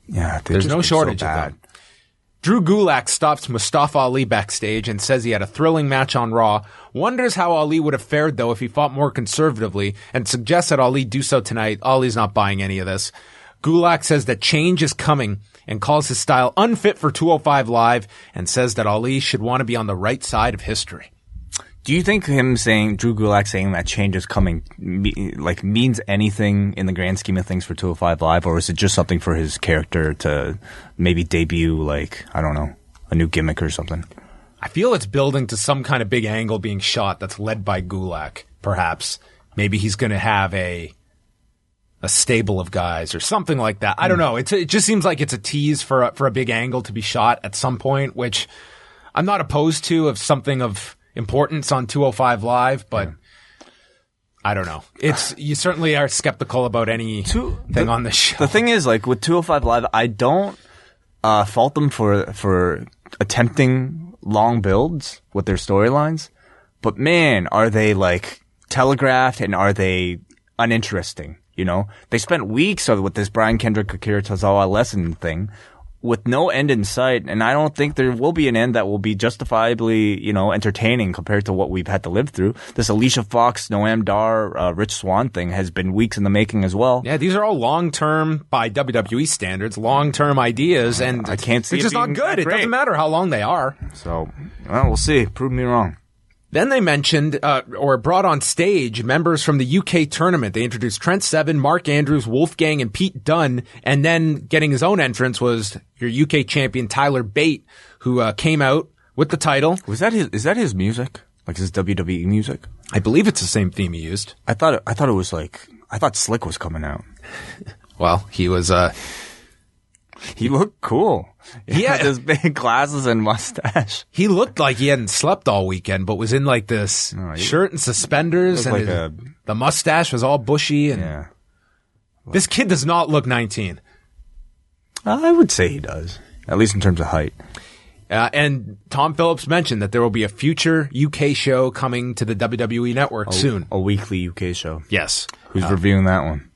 Yeah, there's no shortage of them. Drew Gulak stops Mustafa Ali backstage and says he had a thrilling match on Raw, wonders how Ali would have fared though if he fought more conservatively, and suggests that Ali do so tonight. Ali's not buying any of this. Gulak says that change is coming and calls his style unfit for 205 Live and says that Ali should want to be on the right side of history. Do you think Drew Gulak saying that change is coming, means anything in the grand scheme of things for 205 Live, or is it just something for his character to maybe debut, I don't know, a new gimmick or something? I feel it's building to some kind of big angle being shot that's led by Gulak, perhaps. Maybe he's going to have a stable of guys or something like that. I don't know. It just seems like it's a tease for a big angle to be shot at some point, which I'm not opposed to, of something of importance on 205 Live, but I don't know. You certainly are skeptical about anything on the show. The thing is, with 205 Live, I don't fault them for attempting long builds with their storylines, but man, are they telegraphed and are they uninteresting? You know, they spent weeks with this Brian Kendrick Akira Tozawa lesson thing with no end in sight. And I don't think there will be an end that will be justifiably, entertaining compared to what we've had to live through. This Alicia Fox, Noam Dar, Rich Swann thing has been weeks in the making as well. Yeah, these are all long-term, by WWE standards, long-term ideas. And I can't see it's just not good. It doesn't matter how long they are. So, we'll see. Prove me wrong. Then they mentioned, or brought on stage, members from the UK tournament. They introduced Trent Seven, Mark Andrews, Wolfgang, and Pete Dunne. And then getting his own entrance was your UK champion, Tyler Bate, who came out with the title. Is that his music? His WWE music? I believe it's the same theme he used. I thought it was I thought Slick was coming out. Well, he was, he looked cool. He had his big glasses and mustache. He looked like he hadn't slept all weekend, but was in this shirt and suspenders, and the mustache was all bushy. And this kid does not look 19. I would say he does, at least in terms of height. And Tom Phillips mentioned that there will be a future UK show coming to the WWE Network soon. A weekly UK show. Yes. Who's reviewing that one?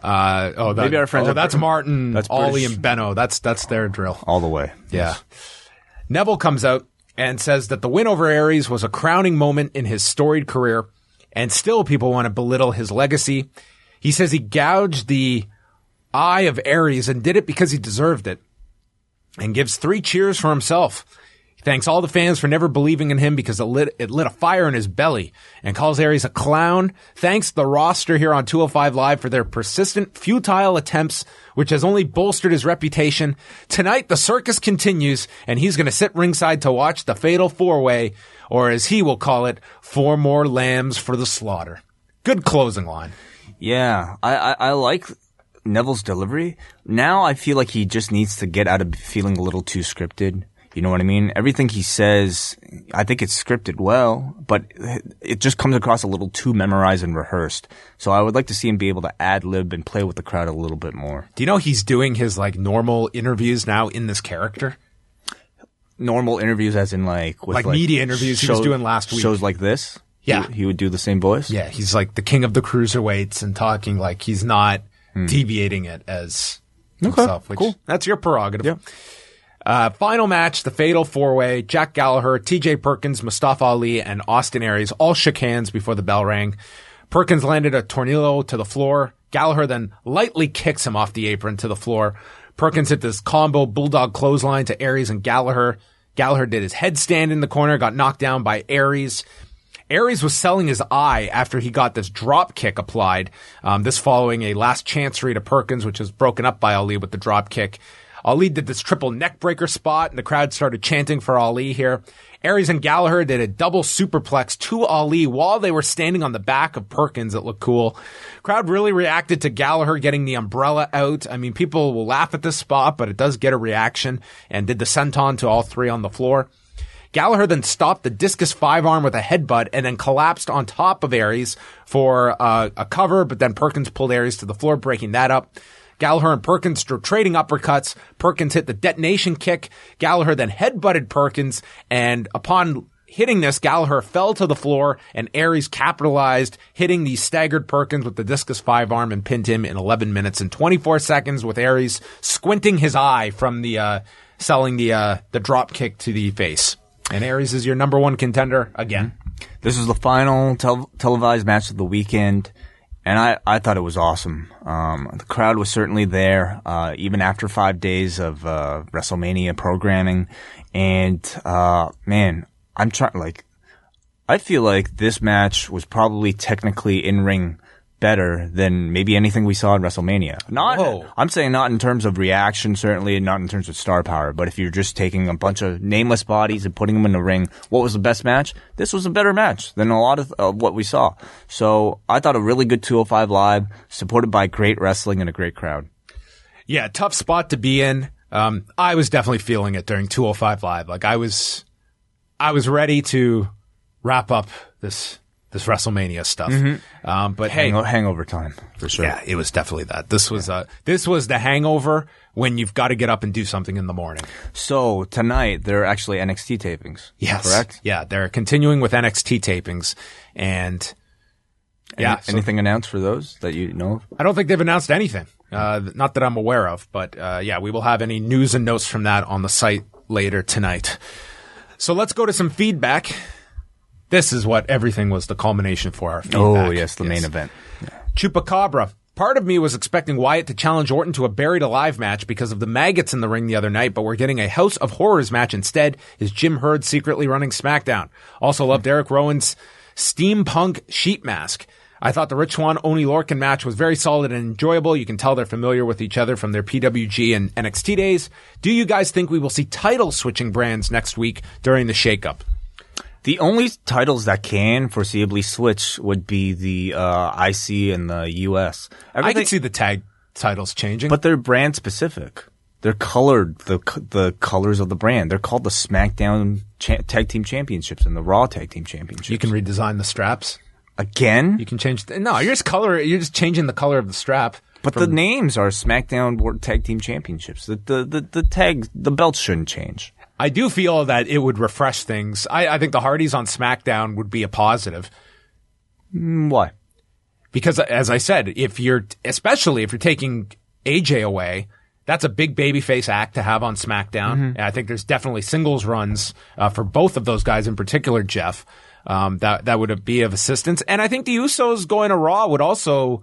Maybe our friends. That's Martin, that's Ollie, British. And Benno. That's their drill. All the way. Yeah. Neville comes out and says that the win over Aries was a crowning moment in his storied career, and still people want to belittle his legacy. He says he gouged the eye of Aries and did it because he deserved it, and gives 3 cheers for himself. Thanks all the fans for never believing in him because it lit a fire in his belly, and calls Aries a clown. Thanks the roster here on 205 Live for their persistent, futile attempts, which has only bolstered his reputation. Tonight, the circus continues, and he's going to sit ringside to watch the Fatal 4-Way, or as he will call it, 4 more lambs for the slaughter. Good closing line. Yeah, I like Neville's delivery. Now I feel like he just needs to get out of feeling a little too scripted. You know what I mean? Everything he says, I think it's scripted well, but it just comes across a little too memorized and rehearsed. So I would like to see him be able to ad-lib and play with the crowd a little bit more. Do you know he's doing his like normal interviews now in this character? Normal interviews as in like... With like media interviews he was doing last week. Shows like this? Yeah. He would do the same voice? Yeah, he's like the king of the cruiserweights and talking like he's not deviating it as himself. Which, cool. That's your prerogative. Yeah. Final match, the Fatal 4-Way. Jack Gallagher, TJ Perkins, Mustafa Ali, and Austin Aries all shook hands before the bell rang. Perkins landed a tornillo to the floor. Gallagher then lightly kicks him off the apron to the floor. Perkins hit this combo bulldog clothesline to Aries and Gallagher. Gallagher did his headstand in the corner, got knocked down by Aries. Aries was selling his eye after he got this drop kick applied. This following a last chancery to Perkins, which was broken up by Ali with the drop kick. Ali did this triple neck breaker spot, and the crowd started chanting for Ali here. Aries and Gallagher did a double superplex to Ali while they were standing on the back of Perkins. It looked cool. Crowd really reacted to Gallagher getting the umbrella out. I mean, people will laugh at this spot, but it does get a reaction, and did the senton to all three on the floor. Gallagher then stopped the discus 5-arm with a headbutt and then collapsed on top of Aries for a cover, but then Perkins pulled Aries to the floor, breaking that up. Gallagher and Perkins were trading uppercuts. Perkins hit the detonation kick. Gallagher then headbutted Perkins, and upon hitting this, Gallagher fell to the floor, and Aries capitalized, hitting the staggered Perkins with the discus 5-arm and pinned him in 11 minutes and 24 seconds, with Aries squinting his eye from the selling the drop kick to the face. And Aries is your number one contender again. This is the final televised match of the weekend. And I thought it was awesome. The crowd was certainly there, even after 5 days of WrestleMania programming. And man, I feel like this match was probably technically in-ring better than maybe anything we saw in WrestleMania. I'm saying not in terms of reaction, certainly, and not in terms of star power. But if you're just taking a bunch of nameless bodies and putting them in the ring, what was the best match? This was a better match than a lot of what we saw. So I thought a really good 205 Live, supported by great wrestling and a great crowd. Yeah, tough spot to be in. I was definitely feeling it during 205 Live. Like I was ready to wrap up this WrestleMania stuff. But hey, hangover time for sure. Yeah, it was definitely that. This was the hangover when you've got to get up and do something in the morning. So tonight there are actually NXT tapings. Yes. Correct? Yeah, they're continuing with NXT tapings, and anything announced for those that you know of? I don't think they've announced anything. Not that I'm aware of, but yeah, we will have any news and notes from that on the site later tonight. So let's go to some feedback. This is what everything was the culmination for our feedback. Oh, yes, the main event. Yeah. Chupacabra. Part of me was expecting Wyatt to challenge Orton to a buried alive match because of the maggots in the ring the other night, but we're getting a House of Horrors match instead. Is Jim Herd secretly running SmackDown? Also loved Eric Rowan's steampunk sheep mask. I thought the Rich Swann Oni Lorcan match was very solid and enjoyable. You can tell they're familiar with each other from their PWG and NXT days. Do you guys think we will see title switching brands next week during the shakeup? The only titles that can foreseeably switch would be the IC and the US. I can see the tag titles changing. But they're brand specific. They're colored, the colors of the brand. They're called the SmackDown Tag Team Championships and the Raw Tag Team Championships. You can redesign the straps. Again? You can change... No, you're just changing the color of the strap. But the names are SmackDown World Tag Team Championships. The belts shouldn't change. I do feel that it would refresh things. I think the Hardys on SmackDown would be a positive. Why? Because, as I said, especially if you're taking AJ away, that's a big babyface act to have on SmackDown. And I think there's definitely singles runs for both of those guys, in particular, Jeff, that would be of assistance. And I think the Usos going to Raw would also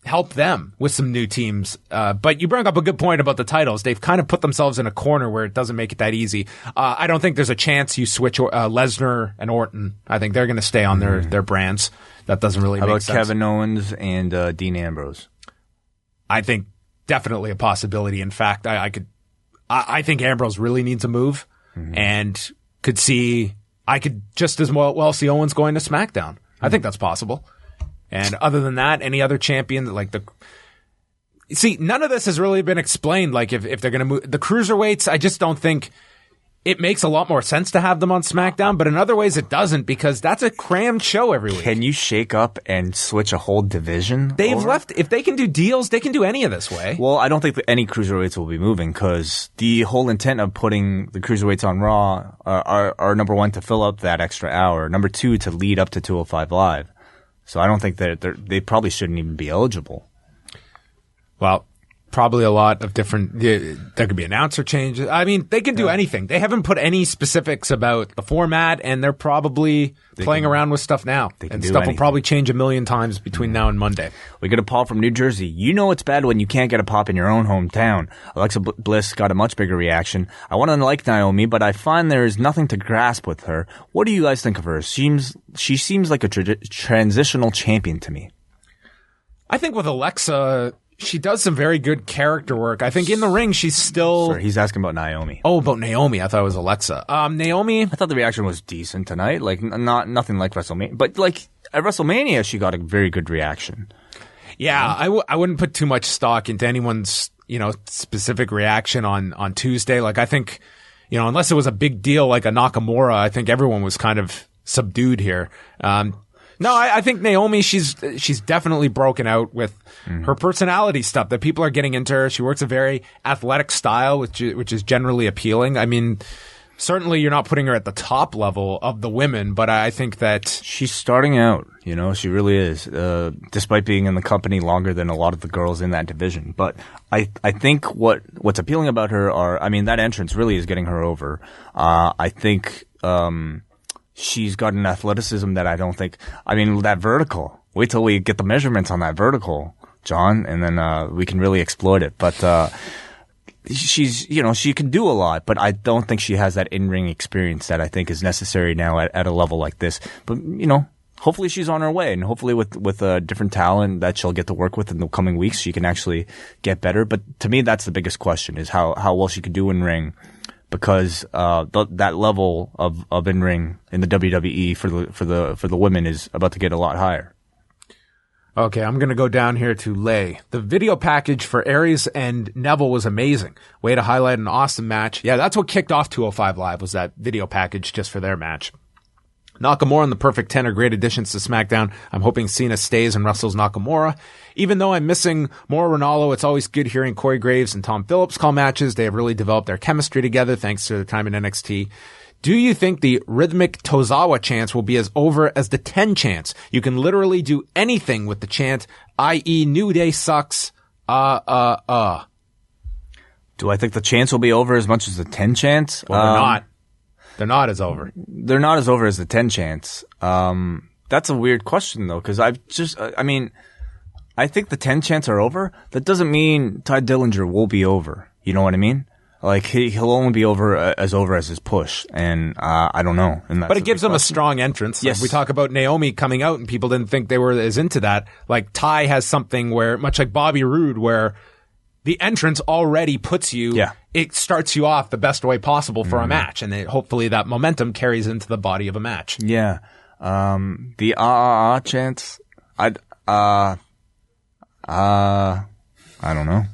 help them with some new teams. But you bring up a good point about the titles. They've kind of put themselves in a corner where it doesn't make it that easy. I don't think there's a chance you switch Lesnar and Orton. I think they're going to stay on their brands. That doesn't really make sense. How about Kevin Owens and Dean Ambrose? I think definitely a possibility. In fact, I think Ambrose really needs a move and I could just as well see Owens going to SmackDown. I think that's possible. And other than that, any other champion none of this has really been explained. Like if they're going to move the cruiserweights, I just don't think it makes a lot more sense to have them on SmackDown, but in other ways it doesn't because that's a crammed show every week. Can you shake up and switch a whole division? They've left, if they can do deals, they can do any of this way. Well, I don't think that any cruiserweights will be moving because the whole intent of putting the cruiserweights on Raw are number one, to fill up that extra hour. Number two, to lead up to 205 Live. So I don't think that they probably shouldn't even be eligible. Well, probably a lot of different, there could be announcer changes. I mean, they can do anything. They haven't put any specifics about the format, and they're probably playing around with stuff now. And stuff will probably change a million times between now and Monday. We get a Paul from New Jersey. You know it's bad when you can't get a pop in your own hometown. Alexa Bliss got a much bigger reaction. I want to like Naomi, but I find there is nothing to grasp with her. What do you guys think of her? She seems like a transitional champion to me. I think with Alexa, she does some very good character work. I think in the ring, she's still... Sorry, he's asking about Naomi. Oh, about Naomi. I thought it was Alexa. Naomi... I thought the reaction was decent tonight. Like, nothing like WrestleMania. But, like, at WrestleMania, she got a very good reaction. Yeah, I wouldn't put too much stock into anyone's, specific reaction on Tuesday. Like, I think, unless it was a big deal like a Nakamura, I think everyone was kind of subdued here. No, I think Naomi, she's definitely broken out with her personality stuff that people are getting into her. She works a very athletic style, which is generally appealing. I mean, certainly you're not putting her at the top level of the women, but I think that she's starting out, she really is, despite being in the company longer than a lot of the girls in that division. But I think what's appealing about her that entrance really is getting her over. I think, she's got an athleticism that I don't think, that vertical. Wait till we get the measurements on that vertical, John, and then, we can really exploit it. But, she's, she can do a lot, but I don't think she has that in-ring experience that I think is necessary now at a level like this. But, hopefully she's on her way, and hopefully with a different talent that she'll get to work with in the coming weeks, she can actually get better. But to me, that's the biggest question, is how well she could do in ring. Because that level of in ring in the WWE for the women is about to get a lot higher. Okay, I'm gonna go down here to Lay. The video package for Aries and Neville was amazing. Way to highlight an awesome match. Yeah, that's what kicked off 205 Live, was that video package just for their match. Nakamura and the Perfect 10 are great additions to SmackDown. I'm hoping Cena stays and wrestles Nakamura. Even though I'm missing more Ronaldo, it's always good hearing Corey Graves and Tom Phillips call matches. They have really developed their chemistry together thanks to their time in NXT. Do you think the rhythmic Tozawa chants will be as over as the 10 chants? You can literally do anything with the chant, i.e. New Day sucks, Do I think the chants will be over as much as the 10 chants? Well, they're not. They're not as over. They're not as over as the 10 chants. That's a weird question, though, because I think the 10 chants are over. That doesn't mean Tye Dillinger will be over. You know what I mean? Like, he'll only be over as his push, and I don't know. But it gives him a strong entrance. Yes. Like we talk about Naomi coming out, and people didn't think they were as into that. Like, Ty has something where, much like Bobby Roode, where the entrance already puts you, it starts you off the best way possible for a match, and hopefully that momentum carries into the body of a match. Yeah. The chants, I don't know.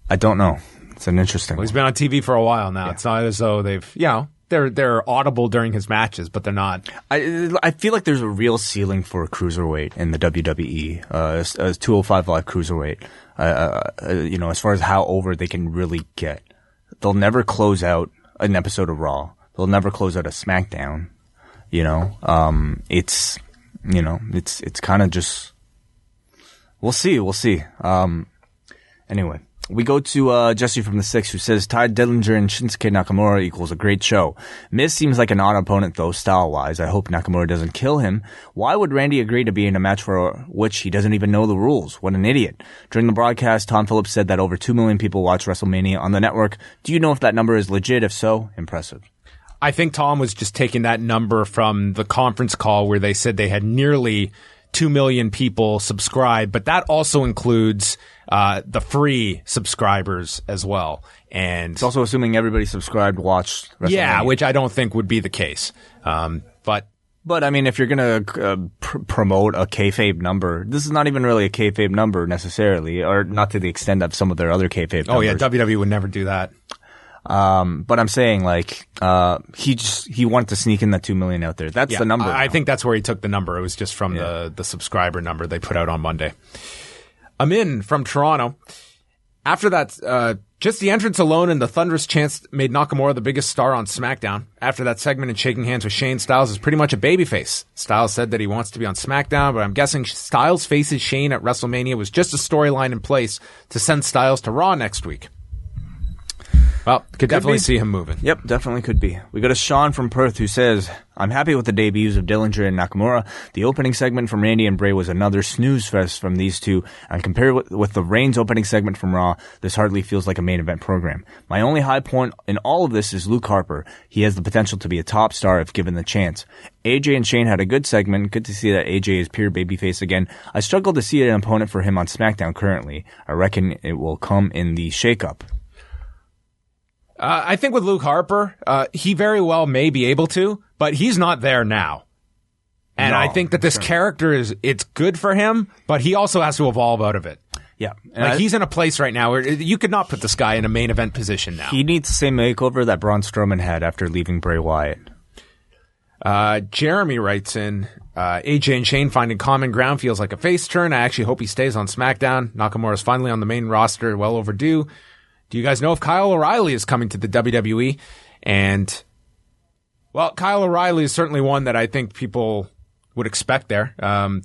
I don't know. It's an interesting one. He's been on TV for a while now. Yeah. It's not as though they've, they're audible during his matches, but they're not. I feel like there's a real ceiling for a cruiserweight in the WWE, as 205 Live cruiserweight. As far as how over they can really get. They'll never close out an episode of Raw. They'll never close out a SmackDown. It's kind of just, we'll see. Anyway. We go to Jesse from the 6, who says Tye Dillinger and Shinsuke Nakamura equals a great show. Miz seems like an odd opponent, though, style-wise. I hope Nakamura doesn't kill him. Why would Randy agree to be in a match for which he doesn't even know the rules? What an idiot. During the broadcast, Tom Phillips said that over 2 million people watch WrestleMania on the network. Do you know if that number is legit? If so, impressive. I think Tom was just taking that number from the conference call where they said they had nearly 2 million people subscribe, but that also includes the free subscribers as well. And it's also assuming everybody subscribed watched WrestleMania. Yeah, which I don't think would be the case. But I mean, if you're going to promote a kayfabe number, this is not even really a kayfabe number necessarily, or not to the extent of some of their other kayfabe numbers. Oh yeah, WWE would never do that. But I'm saying like, he wanted to sneak in that 2 million out there. That's the number. I think that's where he took the number. It was just from the subscriber number they put out on Monday. Amin from Toronto. After that, just the entrance alone and the thunderous chants made Nakamura the biggest star on SmackDown. After that segment and shaking hands with Shane, Styles is pretty much a babyface. Styles said that he wants to be on SmackDown, but I'm guessing Styles faces Shane at WrestleMania was just a storyline in place to send Styles to Raw next week. Well, could definitely see him moving. Yep, definitely could be. We got a Sean from Perth who says, I'm happy with the debuts of Dillinger and Nakamura. The opening segment from Randy and Bray was another snooze fest from these two, and compared with the Reigns opening segment from Raw, this hardly feels like a main event program. My only high point in all of this is Luke Harper. He has the potential to be a top star if given the chance. AJ and Shane had a good segment. Good to see that AJ is pure babyface again. I struggle to see an opponent for him on SmackDown currently. I reckon it will come in the shakeup. I think with Luke Harper, he very well may be able to, but he's not there now. And I think that this character it's good for him, but he also has to evolve out of it. Yeah. Like he's in a place right now where you could not put this guy in a main event position now. He needs the same makeover that Braun Strowman had after leaving Bray Wyatt. Jeremy writes in, AJ and Shane finding common ground feels like a face turn. I actually hope he stays on SmackDown. Nakamura's finally on the main roster, well overdue. Do you guys know if Kyle O'Reilly is coming to the WWE? And, well, Kyle O'Reilly is certainly one that I think people would expect there.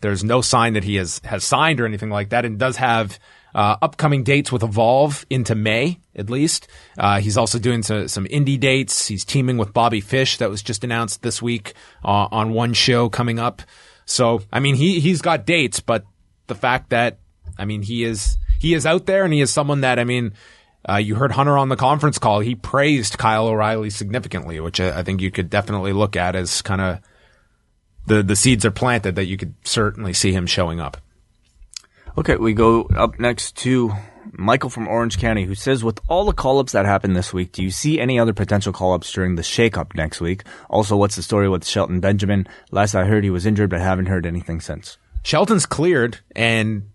There's no sign that he has signed or anything like that, and does have upcoming dates with Evolve into May, at least. He's also doing some indie dates. He's teaming with Bobby Fish. That was just announced this week on one show coming up. So, I mean, he's got dates, but the fact that, I mean, he is out there, and he is someone that, I mean, you heard Hunter on the conference call. He praised Kyle O'Reilly significantly, which I think you could definitely look at as kind of the seeds are planted that you could certainly see him showing up. Okay, we go up next to Michael from Orange County, who says, with all the call-ups that happened this week, do you see any other potential call-ups during the shake-up next week? Also, what's the story with Shelton Benjamin? Last I heard, he was injured, but haven't heard anything since. Shelton's cleared and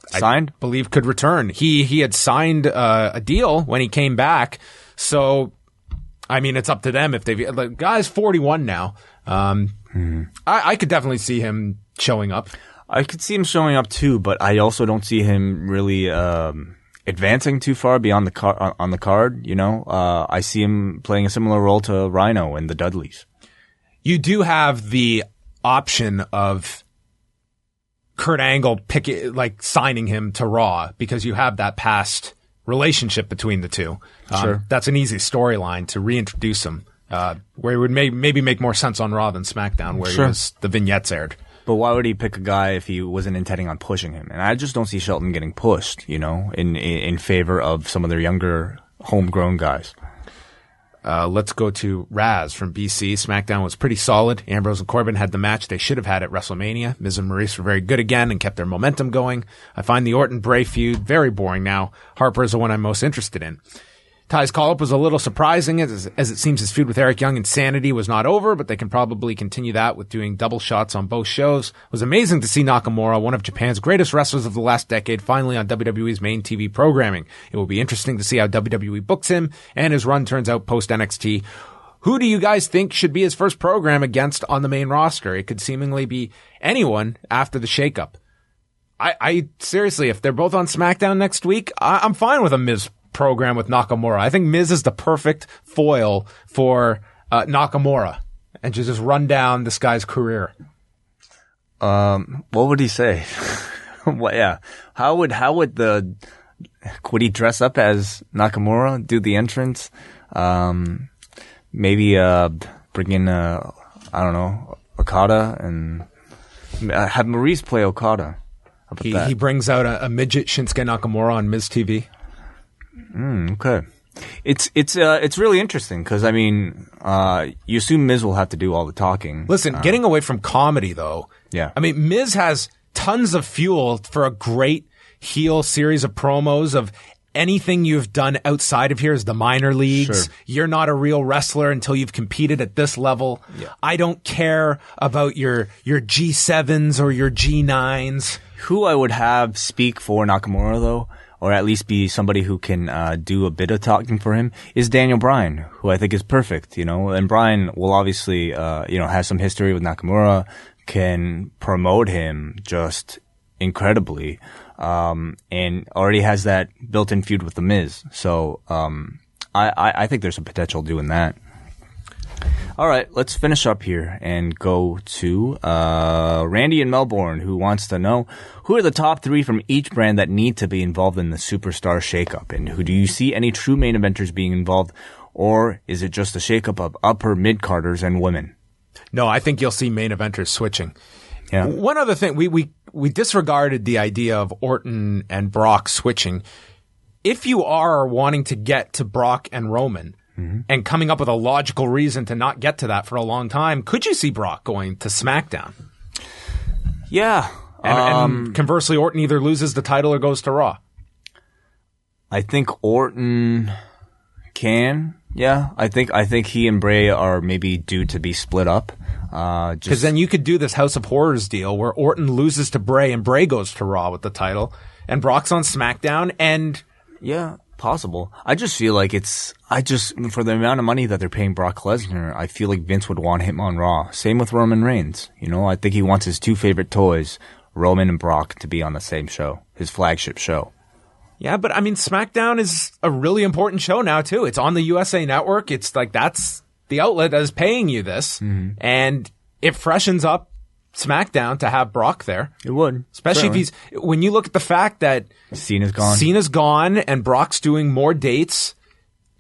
signed? I believe could return. He had signed a deal when he came back. So, I mean, it's up to them if the guy's 41 now. I could definitely see him showing up. I could see him showing up too, but I also don't see him really advancing too far beyond on the card. You know, I see him playing a similar role to Rhino and the Dudleys. You do have the option of Kurt Angle signing him to Raw because you have that past relationship between the two. Sure. That's an easy storyline to reintroduce him, where it would maybe make more sense on Raw than SmackDown, where the vignettes aired. But why would he pick a guy if he wasn't intending on pushing him? And I just don't see Shelton getting pushed, you know, in favor of some of their younger homegrown guys. Let's go to Raz from BC. SmackDown was pretty solid. Ambrose and Corbin had the match they should have had at WrestleMania. Miz and Maurice were very good again and kept their momentum going. I find the Orton-Bray feud very boring now. Harper is the one I'm most interested in. Ty's call-up was a little surprising as it seems his feud with Eric Young and Sanity was not over, but they can probably continue that with doing double shots on both shows. It was amazing to see Nakamura, one of Japan's greatest wrestlers of the last decade, finally on WWE's main TV programming. It will be interesting to see how WWE books him and his run turns out post-NXT. Who do you guys think should be his first program against on the main roster? It could seemingly be anyone after the shakeup. I seriously, if they're both on SmackDown next week, I'm fine with a Miz program with Nakamura. I think Miz is the perfect foil for Nakamura and just run down this guy's career. What would he say? Well, yeah. How would he dress up as Nakamura, do the entrance? Maybe bring in I don't know, Okada, and have Maurice play Okada. He brings out a midget Shinsuke Nakamura on Miz TV. Okay. It's really interesting because, I mean, you assume Miz will have to do all the talking. Listen, getting away from comedy though. Yeah. I mean, Miz has tons of fuel for a great heel series of promos of anything you've done outside of here is the minor leagues. Sure. You're not a real wrestler until you've competed at this level. Yeah. I don't care about your G7s or your G9s. Who I would have speak for Nakamura though or at least be somebody who can do a bit of talking for him, is Daniel Bryan, who I think is perfect, and Bryan will obviously, has some history with Nakamura, can promote him just incredibly, and already has that built-in feud with The Miz. So, I think there's a potential doing that. All right, let's finish up here and go to Randy in Melbourne, who wants to know who are the top 3 from each brand that need to be involved in the superstar shakeup, and who do you see any true main eventers being involved, or is it just a shakeup of upper mid-carders and women? No, I think you'll see main eventers switching. Yeah. One other thing, we disregarded the idea of Orton and Brock switching. If you are wanting to get to Brock and Roman, and coming up with a logical reason to not get to that for a long time, could you see Brock going to SmackDown? Yeah. And conversely, Orton either loses the title or goes to Raw. I think Orton can. Yeah. I think he and Bray are maybe due to be split up. Because then you could do this House of Horrors deal where Orton loses to Bray and Bray goes to Raw with the title, and Brock's on SmackDown, and yeah. Possible. I just feel like for the amount of money that they're paying Brock Lesnar, I feel like Vince would want him on Raw. Same with Roman Reigns. I think he wants his 2 favorite toys, Roman and Brock, to be on the same show, his flagship show. Yeah, but I mean, SmackDown is a really important show now too. It's on the USA Network. It's like, that's the outlet that is paying you this, and it freshens up SmackDown to have Brock there. It would. Especially if when you look at the fact that Cena's gone and Brock's doing more dates,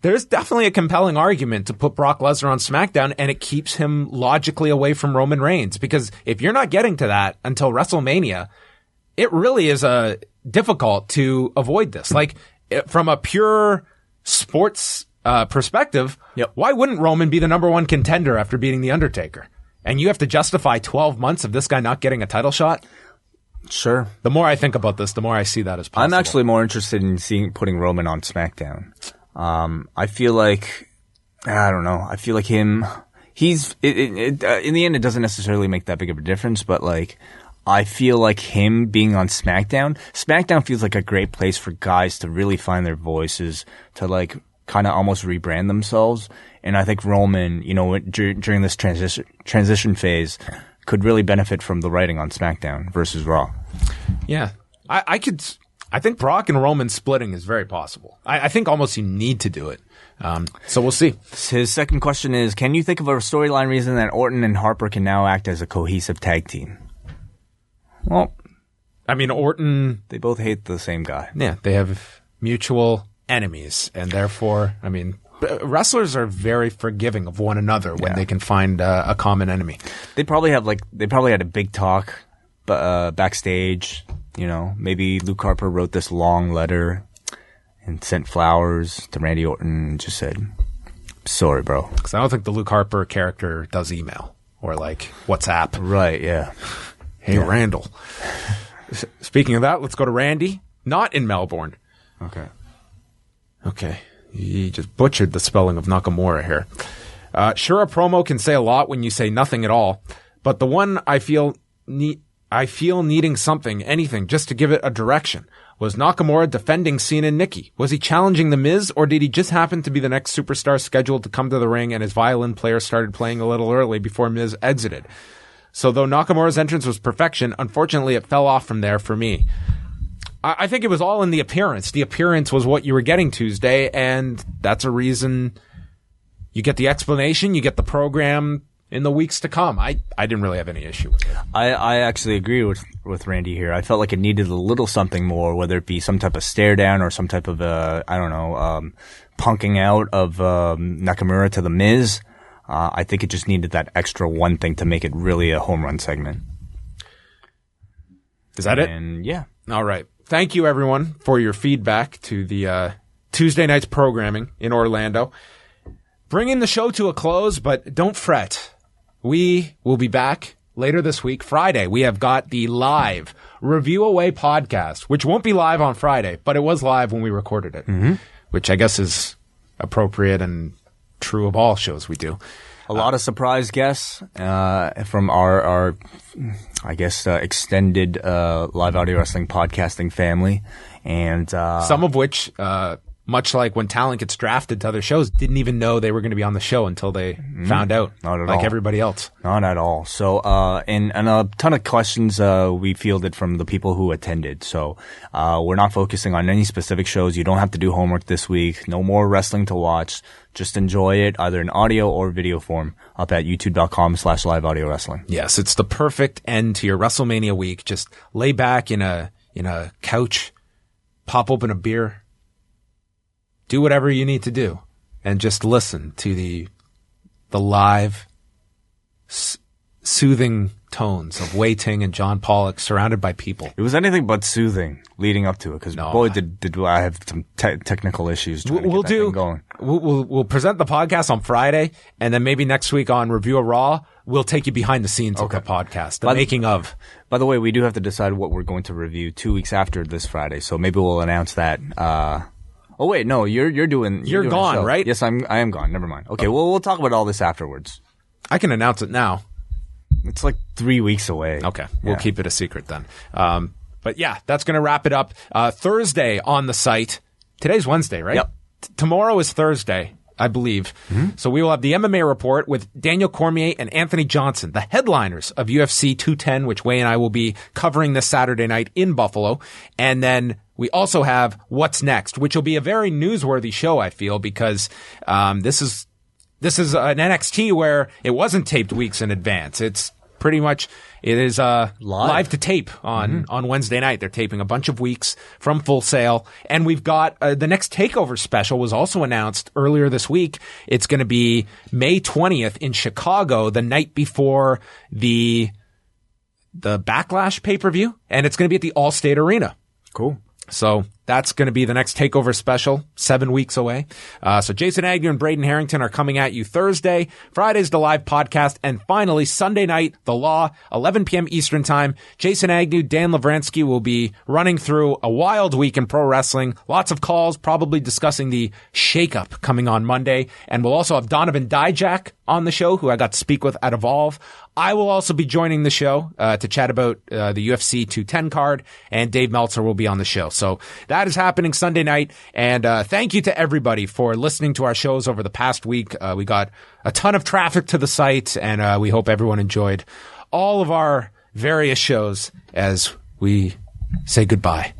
there's definitely a compelling argument to put Brock Lesnar on SmackDown, and it keeps him logically away from Roman Reigns. Because if you're not getting to that until WrestleMania, it really is difficult to avoid this. Like, from a pure sports perspective, why wouldn't Roman be the number 1 contender after beating The Undertaker? And you have to justify 12 months of this guy not getting a title shot? Sure. The more I think about this, the more I see that as possible. I'm actually more interested in putting Roman on SmackDown. I feel like, I don't know. I feel like in the end, it doesn't necessarily make that big of a difference, but like, I feel like him being on SmackDown feels like a great place for guys to really find their voices, to like kind of almost rebrand themselves. And I think Roman, during this transition phase, could really benefit from the writing on SmackDown versus Raw. Yeah. I think Brock and Roman splitting is very possible. I think almost you need to do it. So we'll see. His second question is, can you think of a storyline reason that Orton and Harper can now act as a cohesive tag team? Well, I mean, Orton... They both hate the same guy. Yeah, they have mutual enemies, and therefore, I mean... Wrestlers are very forgiving of one another when they can find a common enemy. They probably had a big talk backstage. Maybe Luke Harper wrote this long letter and sent flowers to Randy Orton and just said, "Sorry, bro." Because I don't think the Luke Harper character does email or like WhatsApp. Right? Yeah. Hey, yeah. Randall. Speaking of that, let's go to Randy. Not in Melbourne. Okay. He just butchered the spelling of Nakamura here. Sure, a promo can say a lot when you say nothing at all, but the one I feel needing anything, just to give it a direction. Was Nakamura defending Cena and Nikki? Was he challenging The Miz, or did he just happen to be the next superstar scheduled to come to the ring and his violin player started playing a little early before Miz exited? So though Nakamura's entrance was perfection, unfortunately it fell off from there for me. I think it was all in the appearance. The appearance was what you were getting Tuesday, and that's a reason you get the explanation, you get the program in the weeks to come. I didn't really have any issue with it. I actually agree with Randy here. I felt like it needed a little something more, whether it be some type of stare down or some type of, punking out of Nakamura to The Miz. I think it just needed that extra one thing to make it really a home run segment. Is that it? And yeah. All right. Thank you, everyone, for your feedback to the Tuesday night's programming in Orlando. Bringing the show to a close, but don't fret. We will be back later this week. Friday, we have got the live Review-A-Wai podcast, which won't be live on Friday, but it was live when we recorded it, which I guess is appropriate and true of all shows we do. A lot of surprise guests from our extended live audio wrestling podcasting family. And some of which, much like when talent gets drafted to other shows, didn't even know they were going to be on the show until they found out. Not at like all. Everybody else. Not at all. So, and a ton of questions we fielded from the people who attended. So, we're not focusing on any specific shows. You don't have to do homework this week. No more wrestling to watch. Just enjoy it either in audio or video form up at youtube.com/live audio wrestling. Yes, it's the perfect end to your WrestleMania week. Just lay back in a couch, pop open a beer, do whatever you need to do, and just listen to the live, soothing tones of Wai Ting and John Pollock surrounded by people. It was anything but soothing leading up to it because boy, did I have some technical issues trying to get that thing going. We'll present the podcast on Friday, and then maybe next week on Review-A-Raw, we'll take you behind the scenes of the podcast, the making of. By the way, we do have to decide what we're going to review 2 weeks after this Friday, so maybe we'll announce that. Oh wait, no, you're doing. You're gone, right? Yes, I am gone. Never mind. Okay, well, we'll talk about all this afterwards. I can announce it now. It's like 3 weeks away. Okay, we'll keep it a secret then. But yeah, that's going to wrap it up. Thursday on the site. Today's Wednesday, right? Yep. Tomorrow is Thursday, I believe. Mm-hmm. So we will have the MMA report with Daniel Cormier and Anthony Johnson, the headliners of UFC 210, which Wai and I will be covering this Saturday night in Buffalo. And then we also have What's Next, which will be a very newsworthy show, I feel, because this is an NXT where it wasn't taped weeks in advance. It's pretty much, it is live to tape on Wednesday night. They're taping a bunch of weeks from Full Sail. And we've got the next TakeOver special was also announced earlier this week. It's going to be May 20th in Chicago, the night before the Backlash pay-per-view. And it's going to be at the Allstate Arena. Cool. So that's going to be the next TakeOver special, 7 weeks away. So Jason Agnew and Braden Herrington are coming at you Thursday. Friday's the live podcast. And finally, Sunday night, The Law, 11 p.m. Eastern time. Jason Agnew, Dan Lavransky will be running through a wild week in pro wrestling. Lots of calls, probably discussing the shakeup coming on Monday. And we'll also have Donovan Dijak on the show, who I got to speak with at Evolve. I will also be joining the show to chat about the UFC 210 card, and Dave Meltzer will be on the show. So that is happening Sunday night, and thank you to everybody for listening to our shows over the past week. We got a ton of traffic to the site, and we hope everyone enjoyed all of our various shows as we say goodbye.